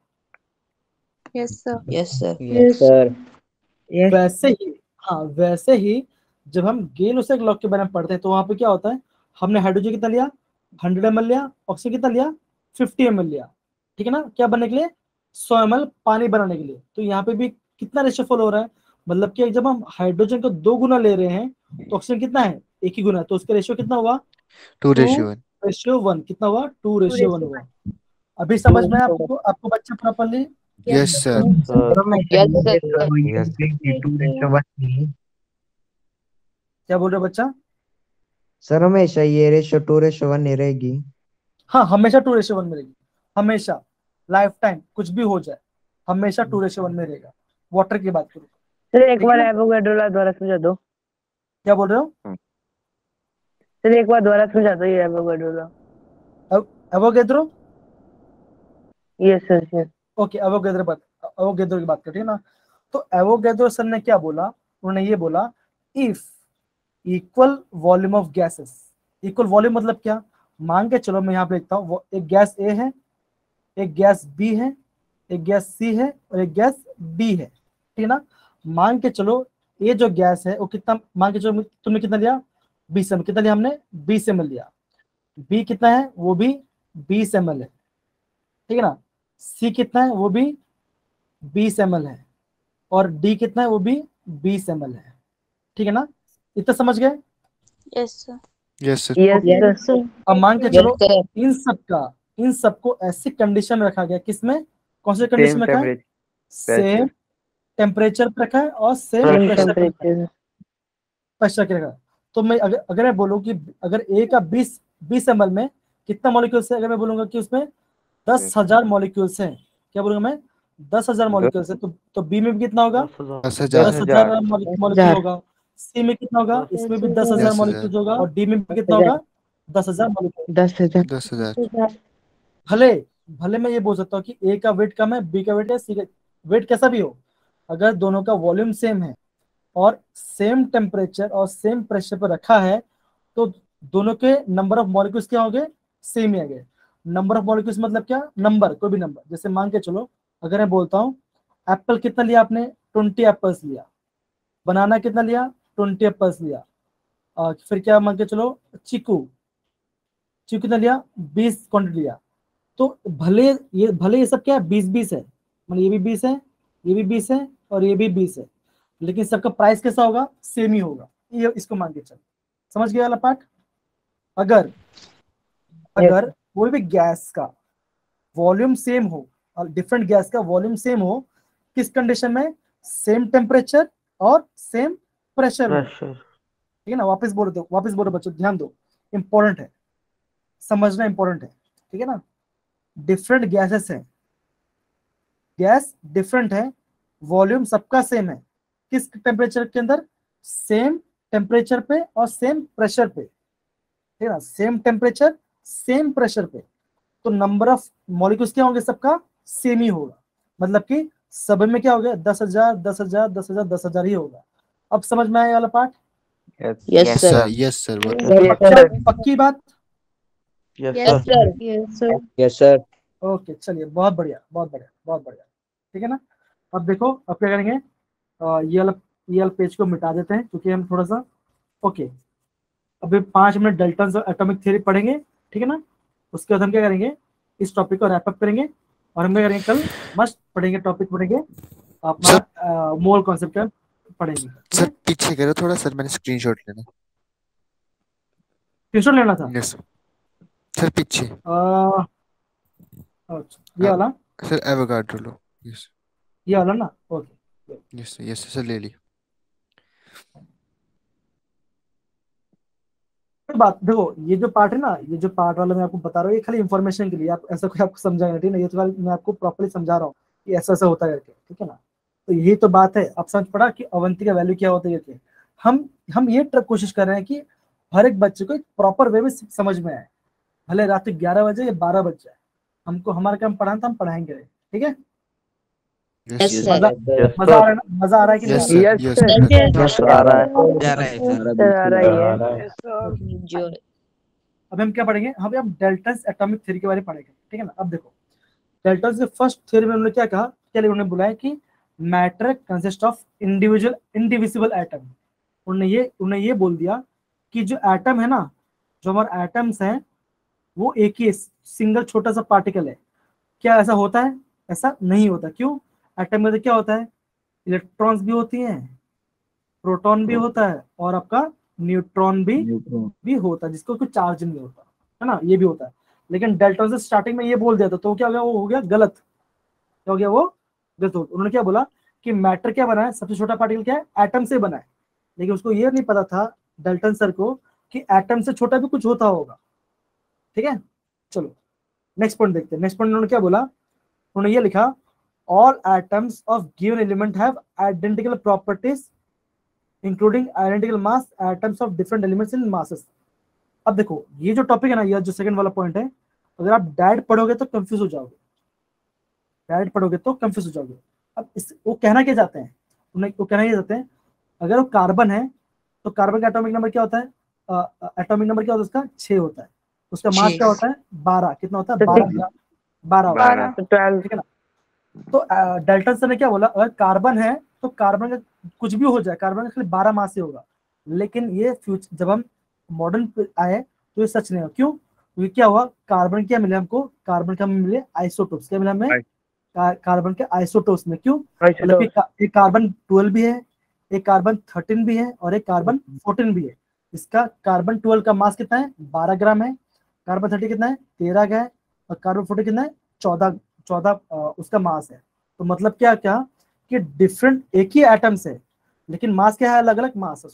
Yes, sir. Yes sir. Yes sir. वैसे ही, हाँ, वैसे ही जब हम गे लुसाक लॉ के बारे में पढ़ते हैं तो वहां पे क्या होता है, हमने हाइड्रोजन कितना लिया, 100 ml लिया, ऑक्सीजन कितना लिया, 50 ml लिया, ठीक है ना। क्या बनने के लिए, 100 ml पानी बनाने के लिए। तो यहाँ पे भी कितना रेशियो फॉलो हो रहा है, मतलब कि जब हम हाइड्रोजन को 2 गुना ले रहे हैं तो ऑक्सीजन कितना है, 1 ही गुना, तो उसका रेशियो कितना हुआ, 2:1। कितना हुआ, 2:1 हुआ। अभी समझ में आपको आपको बच्चा properly? Yes sir. Yes sir. क्या बोल रहे हो बच्चा? सर हमेशा ये रेशो 2:1 ही रहेगी? हाँ, हमेशा 2:1 मिलेगी, हमेशा, लाइफ टाइम कुछ भी हो जाए, हमेशा 2:1 में रहेगा। वाटर की बात करूँ, सर एक ठीक बार है ना? एवोगाड्रो द्वारा समझा दो। क्या बोल रहे हो? सर एक बार द्वारा समझा दो ये Avogadro. Avogadro, yes sir, yes. Okay, Avogadro की बात करिए ना। तो एवोगैड्रो सर ने क्या बोला, उन्होंने ये बोला, if equal volume of gases, equal volume मतलब क्या, मान के चलो मैं यहाँ पे लिखता हूँ, एक गैस ए है, एक गैस बी है, एक गैस सी है और एक गैस डी है, ठीक है ना। मान के चलो ये जो गैस है वो कितना, मान के चलो तुमने कितना लिया, 20 ml, कितना लिया हमने, 20 ml लिया। बी कितना है, वो भी 20 ml है, ठीक है ना। सी कितना है, वो भी 20 ml है, और डी कितना है, वो भी 20 ml है, ठीक है ना। इतना समझ गए? Yes, sir. Yes sir. Yes sir. अब मान के यस चलो सर। इन सबको ऐसी कंडीशन में रखा गया, किसमें, कौन सी कंडीशन सेम में रखा है, सेम टेम्परेचर टेम्परेचर पर रखा है और सेम सेम प्रेशर पर रखा है, टेम्परेचर। प्रेशर के रखा है। तो मैं अगर मैं बोलूँ कि अगर ए का 20 ml में कितना मॉलिक्यूल्स है, अगर मैं बोलूंगा कि उसमें 10,000 मॉलिक्यूल्स हैं, क्या बोलूंगा मैं, 10,000 मॉलिक्यूल्स है, तो बी में भी कितना होगा, 10,000। 10,000 मॉलिक्यूल होगा। सी में कितना होगा, इसमें भी 10,000 10,000। मॉलिक्यूल होगा, और डी में भी कितना होगा, 10,000 मॉलिक्यूल। 10,000। भले भले मैं ये बोल सकता हूँ कि ए का वेट कम है, बी का वेट है, सी का वेट कैसा भी हो, अगर दोनों का वॉल्यूम सेम है और सेम टेम्परेचर और सेम प्रेशर पर रखा है तो दोनों के नंबर ऑफ मॉलिक्यूल्स क्या होंगे, सेम ही आएंगे। नंबर ऑफ मॉलिक्यूल्स मतलब क्या, नंबर, कोई भी नंबर। जैसे मान के चलो अगर मैं बोलता हूँ एप्पल कितना लिया आपने, 20 एप्पल्स लिया, बनाना कितना लिया, 20 एप्पल्स लिया, और फिर क्या मान के चलो चीकू चीकू कितना लिया, 20 क्वांटिटी लिया। तो भले ये सब क्या है, 20-20 है, मतलब ये भी 20 है, ये भी 20 है और ये भी 20 है, लेकिन सबका प्राइस कैसा होगा, सेम ही होगा। ये इसको मान के चल, समझ गया वाला पार्ट। अगर अगर कोई भी गैस का वॉल्यूम सेम हो और डिफरेंट गैस का वॉल्यूम सेम हो, किस कंडीशन में, सेम टेम्परेचर और सेम प्रेशर में, ठीक है ना। वापस बोलो बच्चों, ध्यान दो, इंपॉर्टेंट है, समझना इंपॉर्टेंट है, ठीक है ना। डिफरेंट गैसेस है, गैस डिफरेंट है, वॉल्यूम सबका सेम है, किस टेम्परेचर के अंदर, सेम टेम्परेचर पे और सेम प्रेशर पे, ठीक है ना, सेम टेम्परेचर सेम प्रेशर पे। तो नंबर ऑफ मॉलिक्यूल्स क्या होंगे, सबका सेम ही होगा, मतलब कि सब में क्या हो गया 10,000 10,000 10,000 10,000 ही होगा। अब समझ में आया ये वाला part? Yes, sir. Yes, sir. What? पक्की बात? Yes, sir. Yes, sir. Yes, sir. Okay चलिए, बहुत बढ़िया बहुत बढ़िया बहुत बढ़िया, ठीक है ना। अब देखो अब क्या करेंगे, ये वाला पेज को मिटा देते हैं क्योंकि हम थोड़ा सा ओके। अभी 5 मिनट डेल्टन्स और एटॉमिक थ्योरी पढ़ेंगे, ठीक है ना। उसके बाद हम क्या करेंगे, इस टॉपिक को रैप अप करेंगे और हम क्या करेंगे, कल मस्त पढ़ेंगे, टॉपिक पढ़ेंगे अपना मोल कॉन्सेप्ट पढ़ेंगे। सर पीछे करो थोड़ा सर, मैंने स्क्रीनशॉट लेना। स्क्रीनशॉट लेना था? यस सर पीछे। अच्छा ये वाला सर एवोगाड्रो लो। यस ये वाला ना, ओके यस सर ले ली। बात देखो, ये जो पार्ट है ना, ये जो पार्ट वाला मैं आपको बता रहा हूँ, ये खाली इन्फॉर्मेशन के लिए, आप ऐसा कोई आपको समझाएगा ठीक है ना, ये तो खाली मैं आपको प्रॉपर्ली समझा रहा हूँ कि ऐसा ऐसा होता है करके, ठीक है ना। तो यही तो बात है, अब समझ पड़ा कि अवंती का वैल्यू क्या होता है करके। हम ये कोशिश कर रहे हैं कि हर एक बच्चे को एक प्रॉपर वे में समझ में आए, भले रात 11 बजे या 12 बज जाए, हमको हमारा काम पढ़ाना, हम पढ़ाएंगे, ठीक है। Yes, sir. मजा आ रहा है ना, मजा आ रहा है कि यस नहीं? Sir yes Yes, sir. आ रहा है सर आ रहा है। Enjoy. अब हम क्या पढ़ेंगे, हम डेल्टन्स एटॉमिक थ्योरी के बारे में पढ़ेंगे, ठीक है ना। अब देखो डेल्टन्स के फर्स्ट थ्योरी में उन्होंने क्या कहा, क्या उन्होंने बुलाया कि matter consist of indivisible atom. उन्होंने ये बोल दिया कि जो एटम है ना, जो हमारे एटम्स हैं वो एक ही सिंगल छोटा सा पार्टिकल है। क्या ऐसा होता है? ऐसा नहीं होता। क्यों? एटम में क्या होता है, इलेक्ट्रॉन्स भी होती हैं, प्रोटॉन भी होता है और आपका न्यूट्रॉन भी होता है, जिसको कोई चार्ज नहीं होता है ना, ये भी होता है। लेकिन डेल्टन से स्टार्टिंग में ये बोल दिया था, तो क्या हो गया, वो हो गया गलत। क्या हो गया, वो गलत हो गया। उन्होंने क्या बोला कि मैटर क्या बना है, सबसे छोटा पार्टिकल क्या है, एटम से बना है। लेकिन उसको ये नहीं पता था डेल्टन सर को कि एटम से छोटा भी कुछ होता होगा, ठीक है। चलो नेक्स्ट पॉइंट देखते हैं। नेक्स्ट पॉइंट उन्होंने क्या बोला, उन्होंने ये लिखा all atoms of given element have identical properties including identical mass atoms of different elements in masses. अब देखो ये जो टॉपिक है ना, ये जो सेकंड वाला पॉइंट है, अगर आप डायरेक्ट पढ़ोगे तो कंफ्यूज हो जाओगे, डायरेक्ट पढ़ोगे तो कंफ्यूज हो जाओगे। अब वो कहना क्या चाहते हैं, वो कहना क्या चाहते हैं, अगर वो कार्बन है तो कार्बन का एटॉमिक नंबर क्या होता है, एटॉमिक नंबर क्या होता है उसका 6 होता है। उसका मास क्या होता है 12, कितना होता है 12 ठीक है ना। तो डेल्टन सर ने क्या बोला, अगर कार्बन है तो कार्बन का कुछ भी हो जाए, कार्बन का खाली 12 मास ही होगा। लेकिन ये फ्यूचर जब हम मॉडर्न पे आए तो ये सच नहीं हुआ। क्यों? क्योंकि क्या हुआ, कार्बन क्या मिले हमको, कार्बन का मिले आइसोटोप्स। क्या मिला हमें, कार्बन के आइसोटोप्स में। क्यों? मतलब एक कार्बन 12 भी है, एक कार्बन 13 भी है और एक कार्बन 14 भी है। इसका कार्बन 12 का मास कितना है 12 ग्राम है, कार्बन 30 कितना है 13 का है और कार्बन 14 कितना है 14 उसका मास है। तो मतलब क्या क्या कि डिफरेंट एक ही एटम्स है लेकिन मास क्या है, अलग अलग मास है।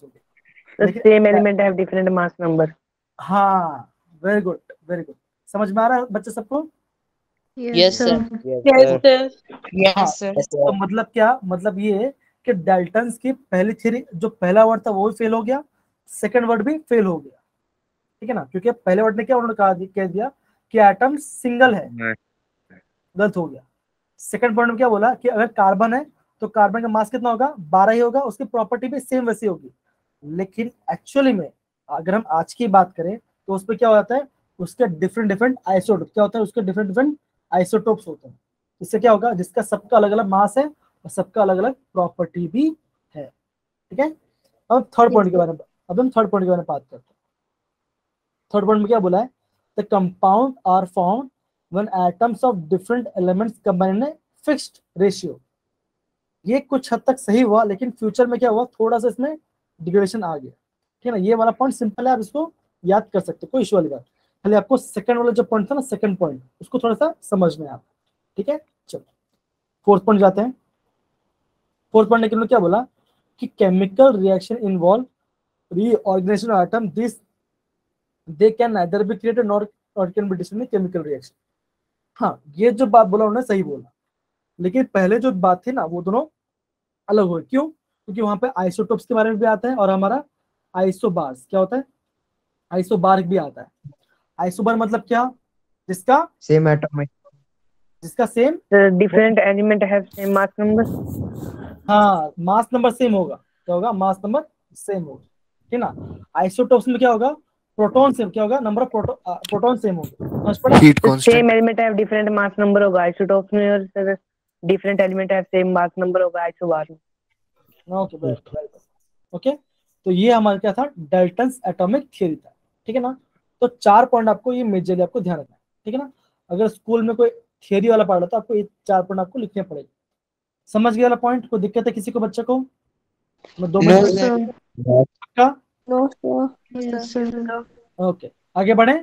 Same element have different mass number. हाँ वेरी गुड वेरी गुड, समझ में आ रहा है बच्चे सबको? Yes, sir. Yes, sir. तो मतलब क्या, मतलब ये कि डेल्टन्स की पहली थ्योरी जो पहला वर्ड था वो भी फेल हो गया, सेकंड वर्ड भी फेल हो गया, ठीक है ना। क्योंकि पहले वर्ड ने क्या उन्होंने कह दिया कि एटम सिंगल है, गलत हो गया। सेकंड पॉइंट में क्या बोला कि अगर कार्बन है तो कार्बन का मास कितना होगा 12 ही होगा, उसकी प्रॉपर्टी भी सेम वैसी होगी। लेकिन एक्चुअली में अगर हम आज की बात करें तो उस पर क्या हो जाता है, उसके डिफरेंट डिफरेंट आइसोटोप क्या होता है, उसके डिफरेंट डिफरेंट आइसोटोप्स होते हैं। इससे क्या होगा, जिसका सबका अलग अलग मास है और सबका अलग अलग प्रॉपर्टी भी है, ठीक है। अब थर्ड पॉइंट के बारे में, अब हम थर्ड पॉइंट के बारे में बात करते हैं। थर्ड पॉइंट में क्या बोला है, the compound are found when atoms of different elements combine in a fixed ratio. ये कुछ हद तक सही हुआ, लेकिन फ्यूचर में क्या हुआ, थोड़ा सा इसमें डिग्रेडेशन आ गया, ठीक है ना। ये वाला पॉइंट सिंपल है, आप इसको याद कर सकते हो, कोई इशू वाली बात। खाली आपको सेकंड वाला जो पॉइंट था ना, सेकंड पॉइंट, उसको थोड़ा सा समझना है आप, ठीक है। चलो फोर्थ पॉइंट जाते हैं। फोर्थ पॉइंट ने क्या बोला कि chemical reaction involve reorganisation of atom, this they can neither be created nor can be destroyed in chemical reaction. हाँ ये जो बात बोला उन्होंने सही बोला, लेकिन पहले जो बात थी ना वो दोनों अलग हुए। क्यों? क्योंकि वहां पे आइसोटोप्स के बारे में भी आता है और हमारा आइसोबार्स क्या होता है, आइसोबार भी आता है। आइसोबार मतलब क्या, जिसका सेम एटॉमिक जिसका same, different element have same mass number. हाँ मास नंबर सेम होगा, क्या होगा, मास नंबर सेम होगा, ठीक ना। आइसोटोप्स में क्या होगा, प्रोटॉन सेम, क्या होगा, नंबर ऑफ प्रोटॉन सेम होगा, समझ पड़ा। Heat same constant. Element have different mass number होगा आइसोटोप्स में, और sir different element have same mass number होगा आइसोबार में। Okay very okay. तो ये हमारा क्या था, डाल्टन्स एटॉमिक थ्योरी था, ठीक है ना। तो 4 पॉइंट आपको ये मेजरली आपको ध्यान रखना है, ठीक है ना। अगर स्कूल में कोई थियरी वाला पढ़ा तो आपको ये 4 पॉइंट आपको लिखने पड़ेगा। समझ गया वाला पॉइंट, कोई दिक्कत है किसी को, बच्चे को? मैं 2 No, मिनट sir. का। No, sir. Yes, sir. Okay आगे बढ़े।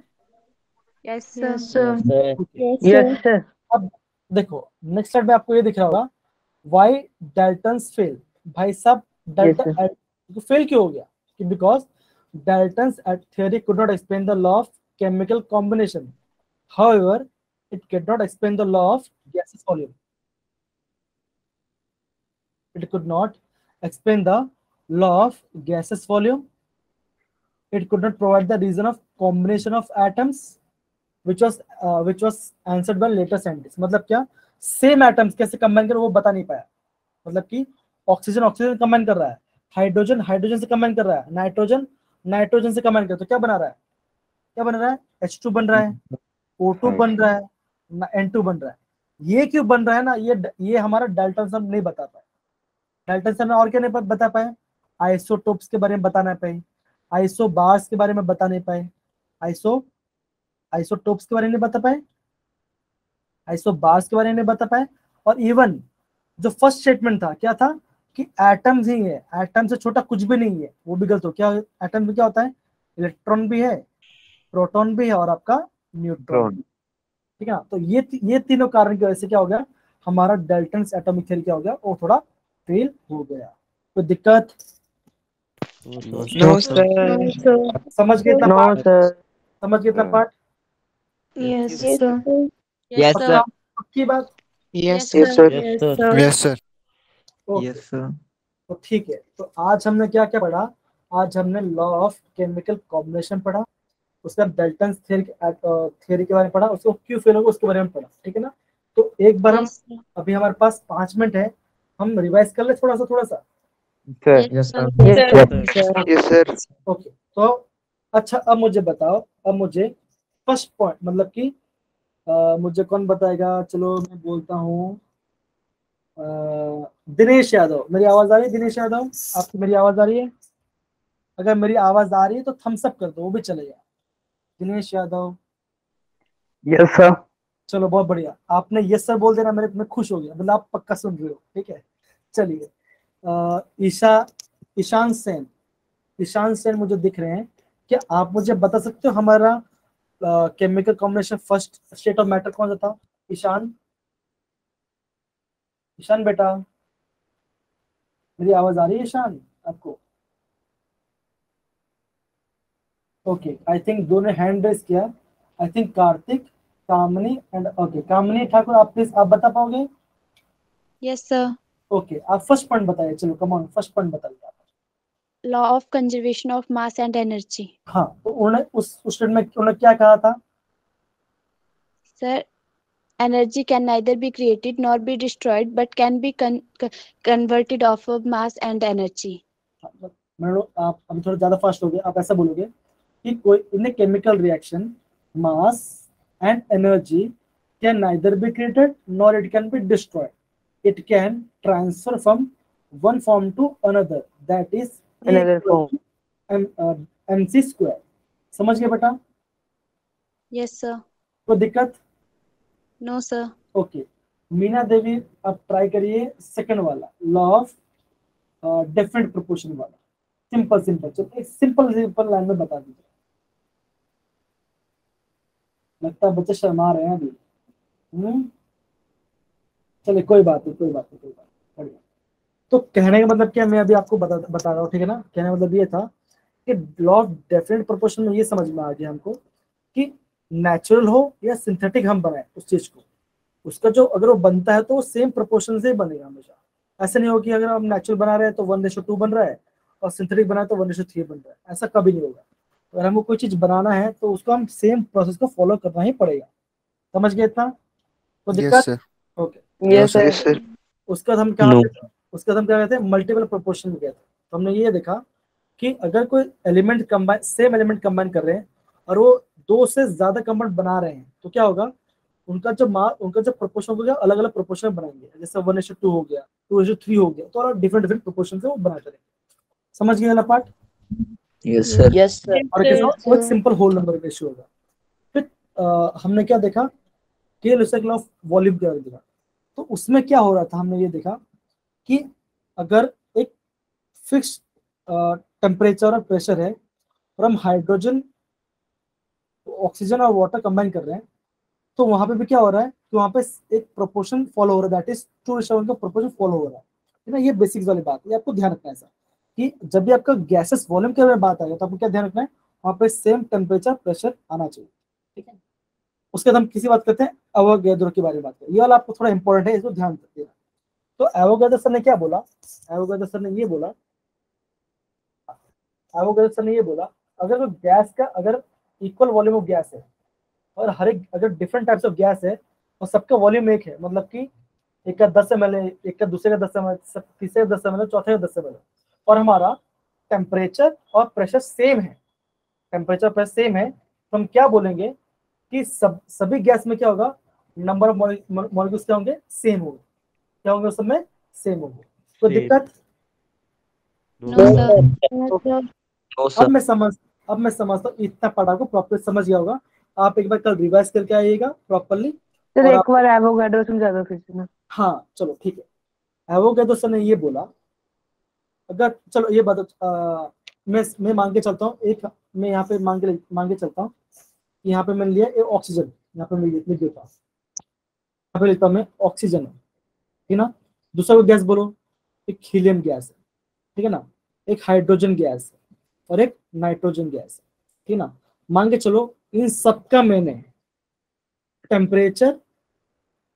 Yes, Yes, sir. sir. Yes, yes sir. Sir. अब देखो नेक्स्ट स्लाइड में आपको ये दिख रहा होगा, व्हाई डाल्टन्स फेल। भाई साहब Yes, डाल्टन फेल क्यों हो गया, कि because Dalton's theory could not explain the law of chemical combination, however it could not explain the law of gaseous volume. It could not explain the law of gaseous volume. It could not provide the reason of combination of atoms, which was answered by later scientists. मतलब क्या, same atoms कैसे combine करें वो बता नहीं पाया। मतलब कि ऑक्सीजन ऑक्सीजन कंबाइन कर रहा है, हाइड्रोजन हाइड्रोजन से कंबाइन कर रहा है, नाइट्रोजन नाइट्रोजन से कंबाइन कर, तो क्या बना रहा है, क्या बन रहा है, H2 बन रहा है, O2 बन रहा है, N2 बन रहा है। ये क्यों बन रहा है ना, ये हमारा डाल्टन सर नहीं बता पाए। डाल्टन सर ने और क्या नहीं बता पाए, आइसोटोप्स के बारे में बता नहीं पाए, आइसोबार्स के बारे में बता नहीं पाए, आइसोटोप्स के बारे में नहीं बता पाए, आइसोबार्स के बारे में नहीं बता पाए। और इवन जो फर्स्ट स्टेटमेंट था क्या था, कि एटम्स ही है, एटम से छोटा कुछ भी नहीं है, वो भी गलत हो। क्या एटम में क्या होता है, इलेक्ट्रॉन भी है, प्रोटॉन भी है, और आपका न्यूट्रॉन, ठीक है ना। तो ये तीनों कारण की वजह से क्या हो गया, हमारा डाल्टन्स एटॉमिक थ्योरी क्या हो गया, वो थोड़ा फेल हो गया। कोई दिक्कत? No, sir. No, sir. समझ गए इतना नो पार्ट, सर। समझ गए इतना part? Yes, Yes, sir. Yes, पक्का, sir. पक्की बात? Yes, Yes, sir. sir. Yes, sir. Yes sir. Okay Yes, sir. तो ठीक है। तो आज हमने क्या क्या पढ़ा, आज हमने लॉ ऑफ केमिकल कॉम्बिनेशन पढ़ा, उसके बाद डाल्टन्स थ्योरी के बारे में पढ़ा, उसको क्यों फेल होगा उसके बारे में पढ़ा, ठीक है ना। तो एक बार हम, Yes, sir. अभी हमारे पास 5 मिनट है, हम रिवाइज कर ले थोड़ा सा। Sir. Yes, sir. Yes sir. Yes, sir. Okay तो अच्छा, अब मुझे बताओ, अब मुझे फर्स्ट पॉइंट मतलब कि मुझे कौन बताएगा, चलो मैं बोलता हूँ, दिनेश यादव। मेरी आवाज आ रही है दिनेश यादव, आपकी मेरी आवाज आ रही है? अगर मेरी आवाज आ रही है तो थम्स अप कर दो, वो भी चलेगा। Dinesh Yadav, Yes, sir. चलो बहुत बढ़िया, आपने यस सर बोल देना, मैं खुश हो गया, मतलब आप पक्का सुन रहे हो, ठीक है। चलिए ईशान सेन, ईशान सेन मुझे दिख रहे हैं, क्या आप मुझे बता सकते हो हमारा chemical combination first state of matter कौन सा था? ईशान, ईशान बेटा, मेरी आवाज आ रही है ईशान आपको? ओके आई थिंक दोनों हैंड रेस किया, I think Kartik, Kamini and okay Kamini Thakur, आप प्लीज आप बता पाओगे? Yes, sir. ओके आप फर्स्ट पॉइंट बताइए, चलो कम ऑन फर्स्ट पॉइंट बताइए आप। Law of conservation of mass and energy. हाँ तो उन्होंने उस स्टेटमेंट में उन्होंने क्या कहा था? Sir, energy can neither be created nor be destroyed, but can be converted of mass and energy. आप अभी थोड़ा ज्यादा फास्ट हो गए, आप ऐसा बोलोगे कि कोई in chemical reaction mass and energy can neither be created nor it can be destroyed, it can transfer from one form to another, that is Another form. mc square. समझ गए बेटा? Yes, sir. कोई दिक्कत? No, sir. Okay Meena Devi, आप try करिए second वाला, law of different proportion वाला, simple चलो एक सिंपल लाइन में बता दीजिए। लगता है बच्चे शर्मा रहे हैं अभी। चलिए कोई बात नहीं बढ़िया। तो कहने का मतलब क्या, मैं अभी आपको बता रहा हूँ, ठीक है ना। कहने का मतलब ये था कि लॉ ऑफ डेफिनेट प्रोपोर्शन में ये समझ में आ गया हमको कि नेचुरल हो या सिंथेटिक हम बनाए उस चीज को, उसका जो अगर वो बनता है तो वो सेम प्रोपोर्शन से बनेगा हमेशा। ऐसा नहीं होगा कि अगर हम नेचुरल बना रहे हैं तो 1:2 बन रहा है और सिंथेटिक बना है तो 1:3 बन रहा है, ऐसा कभी नहीं होगा। अगर हमको कोई चीज बनाना है तो उसको हम सेम प्रोसेस को फॉलो करना ही पड़ेगा। समझ गए इतना? तो यस दिक्कत sir. Okay. Yes sir. Yes sir. उसके बाद हम क्या नो। उसके बाद हम क्या कहते हैं मल्टीपल प्रोपोर्शन में गए थे। तो हमने ये देखा कि अगर कोई element combine same element combine कर रहे हैं और वो दो से ज्यादा कंपाउंड बना रहे हैं तो क्या होगा उनका जो प्रोपोर्शन हो गया अलग अलग प्रोपोर्शन में बनाएंगे। जैसे 1:2 हो गया 2:3 हो गया तो डिफरेंट डिफरेंट प्रोपोर्शन से वो बनाते रहेंगे। समझ गए वाला part. Yes sir. Yes sir. और किसी को एक सिंपल होल नंबर रेशियो होगा। फिर हमने क्या देखा केल ऑफ वॉल्यूम क्या देखा। तो उसमें क्या हो रहा था हमने ये देखा कि अगर एक फिक्स टेम्परेचर और प्रेशर है और हम हाइड्रोजन ऑक्सीजन और वाटर कंबाइन कर रहे हैं तो वहां पे भी क्या हो रहा है कि वहां पे एक प्रोपोर्शन फॉलो हो रहा है दैट इज 2:1 का प्रोपोर्शन फॉलो हो रहा है ना। ये बेसिक्स वाली बात है, ये आपको ध्यान रखना है ऐसा कि जब भी आपका गैसेस वॉल्यूम के बारे में बात आएगा तो आपको क्या ध्यान रखना है वहां पे सेम टेम्परेचर प्रेशर आना चाहिए। ठीक है। उसके बाद हम किसी बात करते हैं एवोगैड्रो के बारे में बात करें। ये वाला आपको थोड़ा इंपॉर्टेंट है, इसको ध्यान रखिएगा। तो एवोगैड्रो सर ने क्या बोला, एवोगैड्रो सर ने ये बोला एवोगैड्रो सर ने ये बोला अगर तो गैस का अगर इक्वल वॉल्यूम ऑफ गैस है और हर एक अगर डिफरेंट टाइप्स ऑफ गैस है और सबका वॉल्यूम एक है, मतलब कि एक का 10 ml है, एक का दूसरे का 10 ml, तीसरे का 10 ml, चौथे का 10 ml और हमारा टेम्परेचर और प्रेशर सेम है, टेम्परेचर प्रेशर सेम है तो हम क्या बोलेंगे कि सभी गैस में क्या होगा नंबर ऑफ मॉलिक्यूल्स क्या होंगे सेम होंगे। क्या होंगे उस समय सेम होंगे। तो दिक्कत नो सर। नो अब मैं समझता हूँ इतना पढ़ा को प्रॉपर समझ गया होगा। आप एक बार कल रिवाइज करके आइएगा प्रॉपरली। सर और एक बार एवोगैड्रो समझा दो फिर से ना। हाँ चलो ठीक है। एवोगैड्रो सर ने ये बोला अगर चलो ये बात मैं मान के चलता हूँ एक मैं यहाँ पे मान के चलता हूँ यहाँ पे मैंने लिया एक ऑक्सीजन, यहाँ पे मैं लिख देता हूँ, यहाँ पे लिखता हूँ मैं ऑक्सीजन है ठीक ना। दूसरा को गैस बोलो एक हीलियम गैस है ठीक है ना, एक हाइड्रोजन गैस है और एक नाइट्रोजन गैस है ठीक ना। मान के चलो इन सबका मैंने टेम्परेचर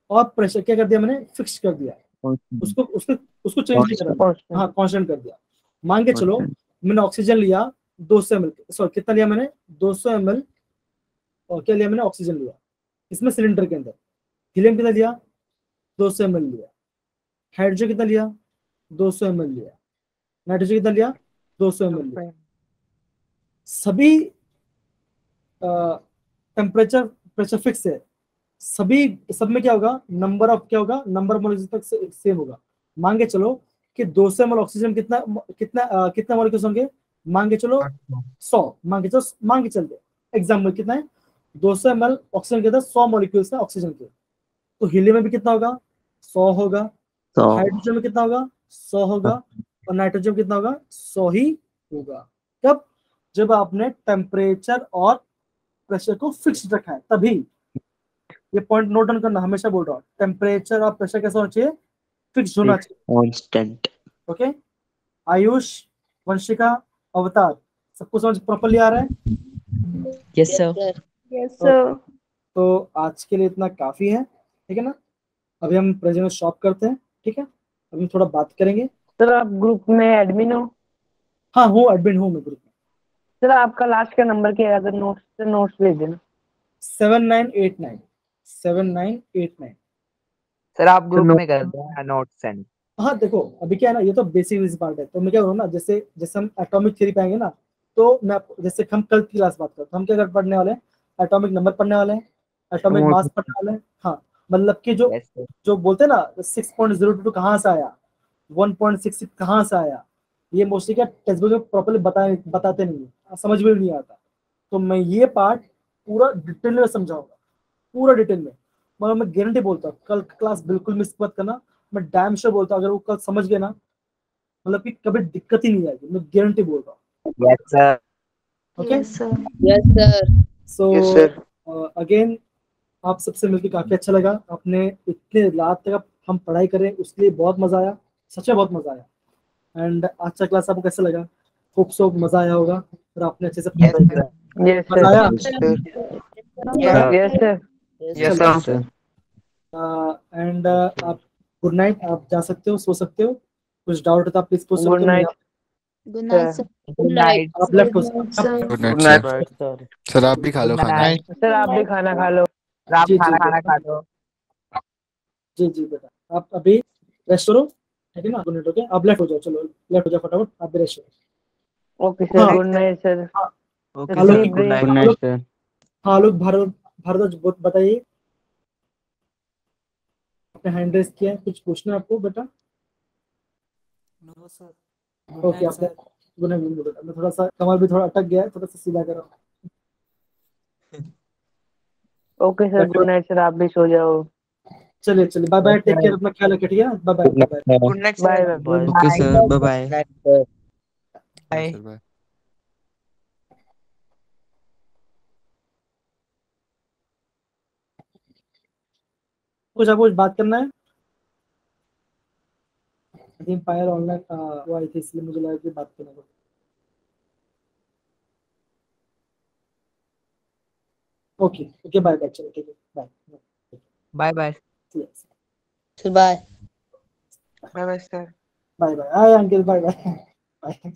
और प्रेशर क्या कर दिया मैंने फिक्स कर दिया, उसको उसको उसको चेंज नहीं करा, हाँ कांस्टेंट कर दिया। मान के चलो मैंने ऑक्सीजन लिया 200 ml, सॉरी कितना लिया मैंने 200 ml और क्या लिया मैंने ऑक्सीजन लिया इसमें सिलेंडर के अंदर। हीलियम कितना लिया 200 ml लिया, हाइड्रोजन कितना लिया 200 ml लिया, नाइट्रोजन कितना लिया 200 ml लिया। सभी टेम्परेचर प्रेशर फिक्स है, सब में क्या होगा नंबर ऑफ मॉलिक्यूल्स तक सेम होगा। मान के चलो कि 200 ml ऑक्सीजन कितना मॉलिक्यूल्स होंगे, मान के चलो 100, मान के चलते एग्जाम्पल कितना है 200 ml ऑक्सीजन के अंदर 100 मॉलिक्यूल्स है ऑक्सीजन के। तो हीलियम में भी कितना होगा 100 होगा, हाइड्रोजन में कितना होगा 100 होगा और नाइट्रोजन में कितना होगा 100 ही होगा। कब जब आपने टेम्परेचर और प्रेशर को फिक्स रखा है तभी। ये पॉइंट नोट डाउन करना, हमेशा बोल रहा हूँ टेम्परेचर और प्रेशर कैसा होना चाहिए फिक्स होना चाहिए कांस्टेंट। ओके। आयुष वंशिका अवतार सबको समझ प्रॉपरली आ रहा है। Yes sir. यस तो आज के लिए इतना काफी है ठीक है ना। अभी हम प्रेजेंट स्टॉप करते हैं ठीक है। अभी हम थोड़ा बात करेंगे। सर आप ग्रुप में एडमिन हो? हाँ हूँ एडमिन हूँ मैं ग्रुप में। सर आपका लास्ट का नंबर क्या है, अगर नोट्स भेज देना। 7989। सर आप ग्रुप में कर दो नोट सेंड। हाँ देखो अभी क्या है ना ये तो बेसिक पार्ट है। तो मैं क्या करूँ ना जैसे हम एटॉमिक थ्योरी पाएंगे ना तो मैं जैसे हम कल की क्लास बात करते हैं हम क्या पढ़ने वाले हैं एटॉमिक नंबर पढ़ने वाले हैं, एटॉमिक मास पढ़ने वाले हैं। हाँ मतलब कि जो बोलते हैं ना 6.02 कहाँ से आया 1.66 कहाँ से आया, ये मोस्टली क्या टेक्स्ट बुक में प्रॉपर्ली बताते नहीं है, समझ में नहीं आता। तो मैं ये पार्ट पूरा डिटेल में समझाऊंगा पूरा डिटेल में। मगर मैं गारंटी बोलता हूँ कल क्लास बिल्कुल मिस मत करना। मैं डैम श्योर बोलता हूँ अगर वो कल समझ गए ना मतलब कि कभी दिक्कत ही नहीं आएगी, मैं गारंटी बोल रहा हूँ। Yes sir. Okay sir. So again आप सबसे मिलकर काफी अच्छा लगा। आपने इतने रात तक हम पढ़ाई करें उसके लिए बहुत मजा आया, सच में बहुत मजा आया। एंड आज का क्लास आपको कैसा लगा? होप सो मजा आया होगा और आपने अच्छे से पढ़ाई करा। यस मजा आया? सर। Yes sir. एंड आप गुड नाइट, आप जा सकते हो, सो सकते हो। कुछ डाउट है तो आप प्लीज पूछ सकते हो। Good night. Good night sir. Good night. आप लेफ्ट हो सकते हो। Good night sir. सर आप भी खा लो खाना। सर आप भी खाना खा लो। आप जी, खाना खा लो। जी जी बेटा, आप अभी रेस्ट करो, ठीक है ना, गुड नाइट। ओके, आप लेफ्ट हो जाओ, चलो लेफ्ट हो जाओ फटाफट, आप भी रेस्ट करो। ओके सर, हाँ good night sir. Okay Alok, sir, good night. Good night sir. हाँ आलोक, भारद्वाज बताइए, आपने हैंड रेस किया है, कुछ पूछना है आपको बेटा? No sir. ओके, आपने गुड नाइट बेटा। मैं थोड़ा सा, कमर भी थोड़ा अटक गया है, थोड़ा सा सीधा करो। Okay sir, good night sir, आप भी सो जाओ। चलिए चलिए, बाय बाय, टेक केयर, अपना ख्याल रखिए, ठीक है, bye bye bye bye. Good night bye sir. Bye. Okay sir, bye bye. हाँ सर, बाय। कुछ आपको कुछ बात करना है? पायर ऑनलाइन वो आई थी, इसलिए मुझे लगा कि बात करना है। ओके ओके, बाय बाय, चलो ठीक है, bye bye bye. Sir bye. Bye bye sir. Bye bye, आए अंकिल, बाय बाय बाय।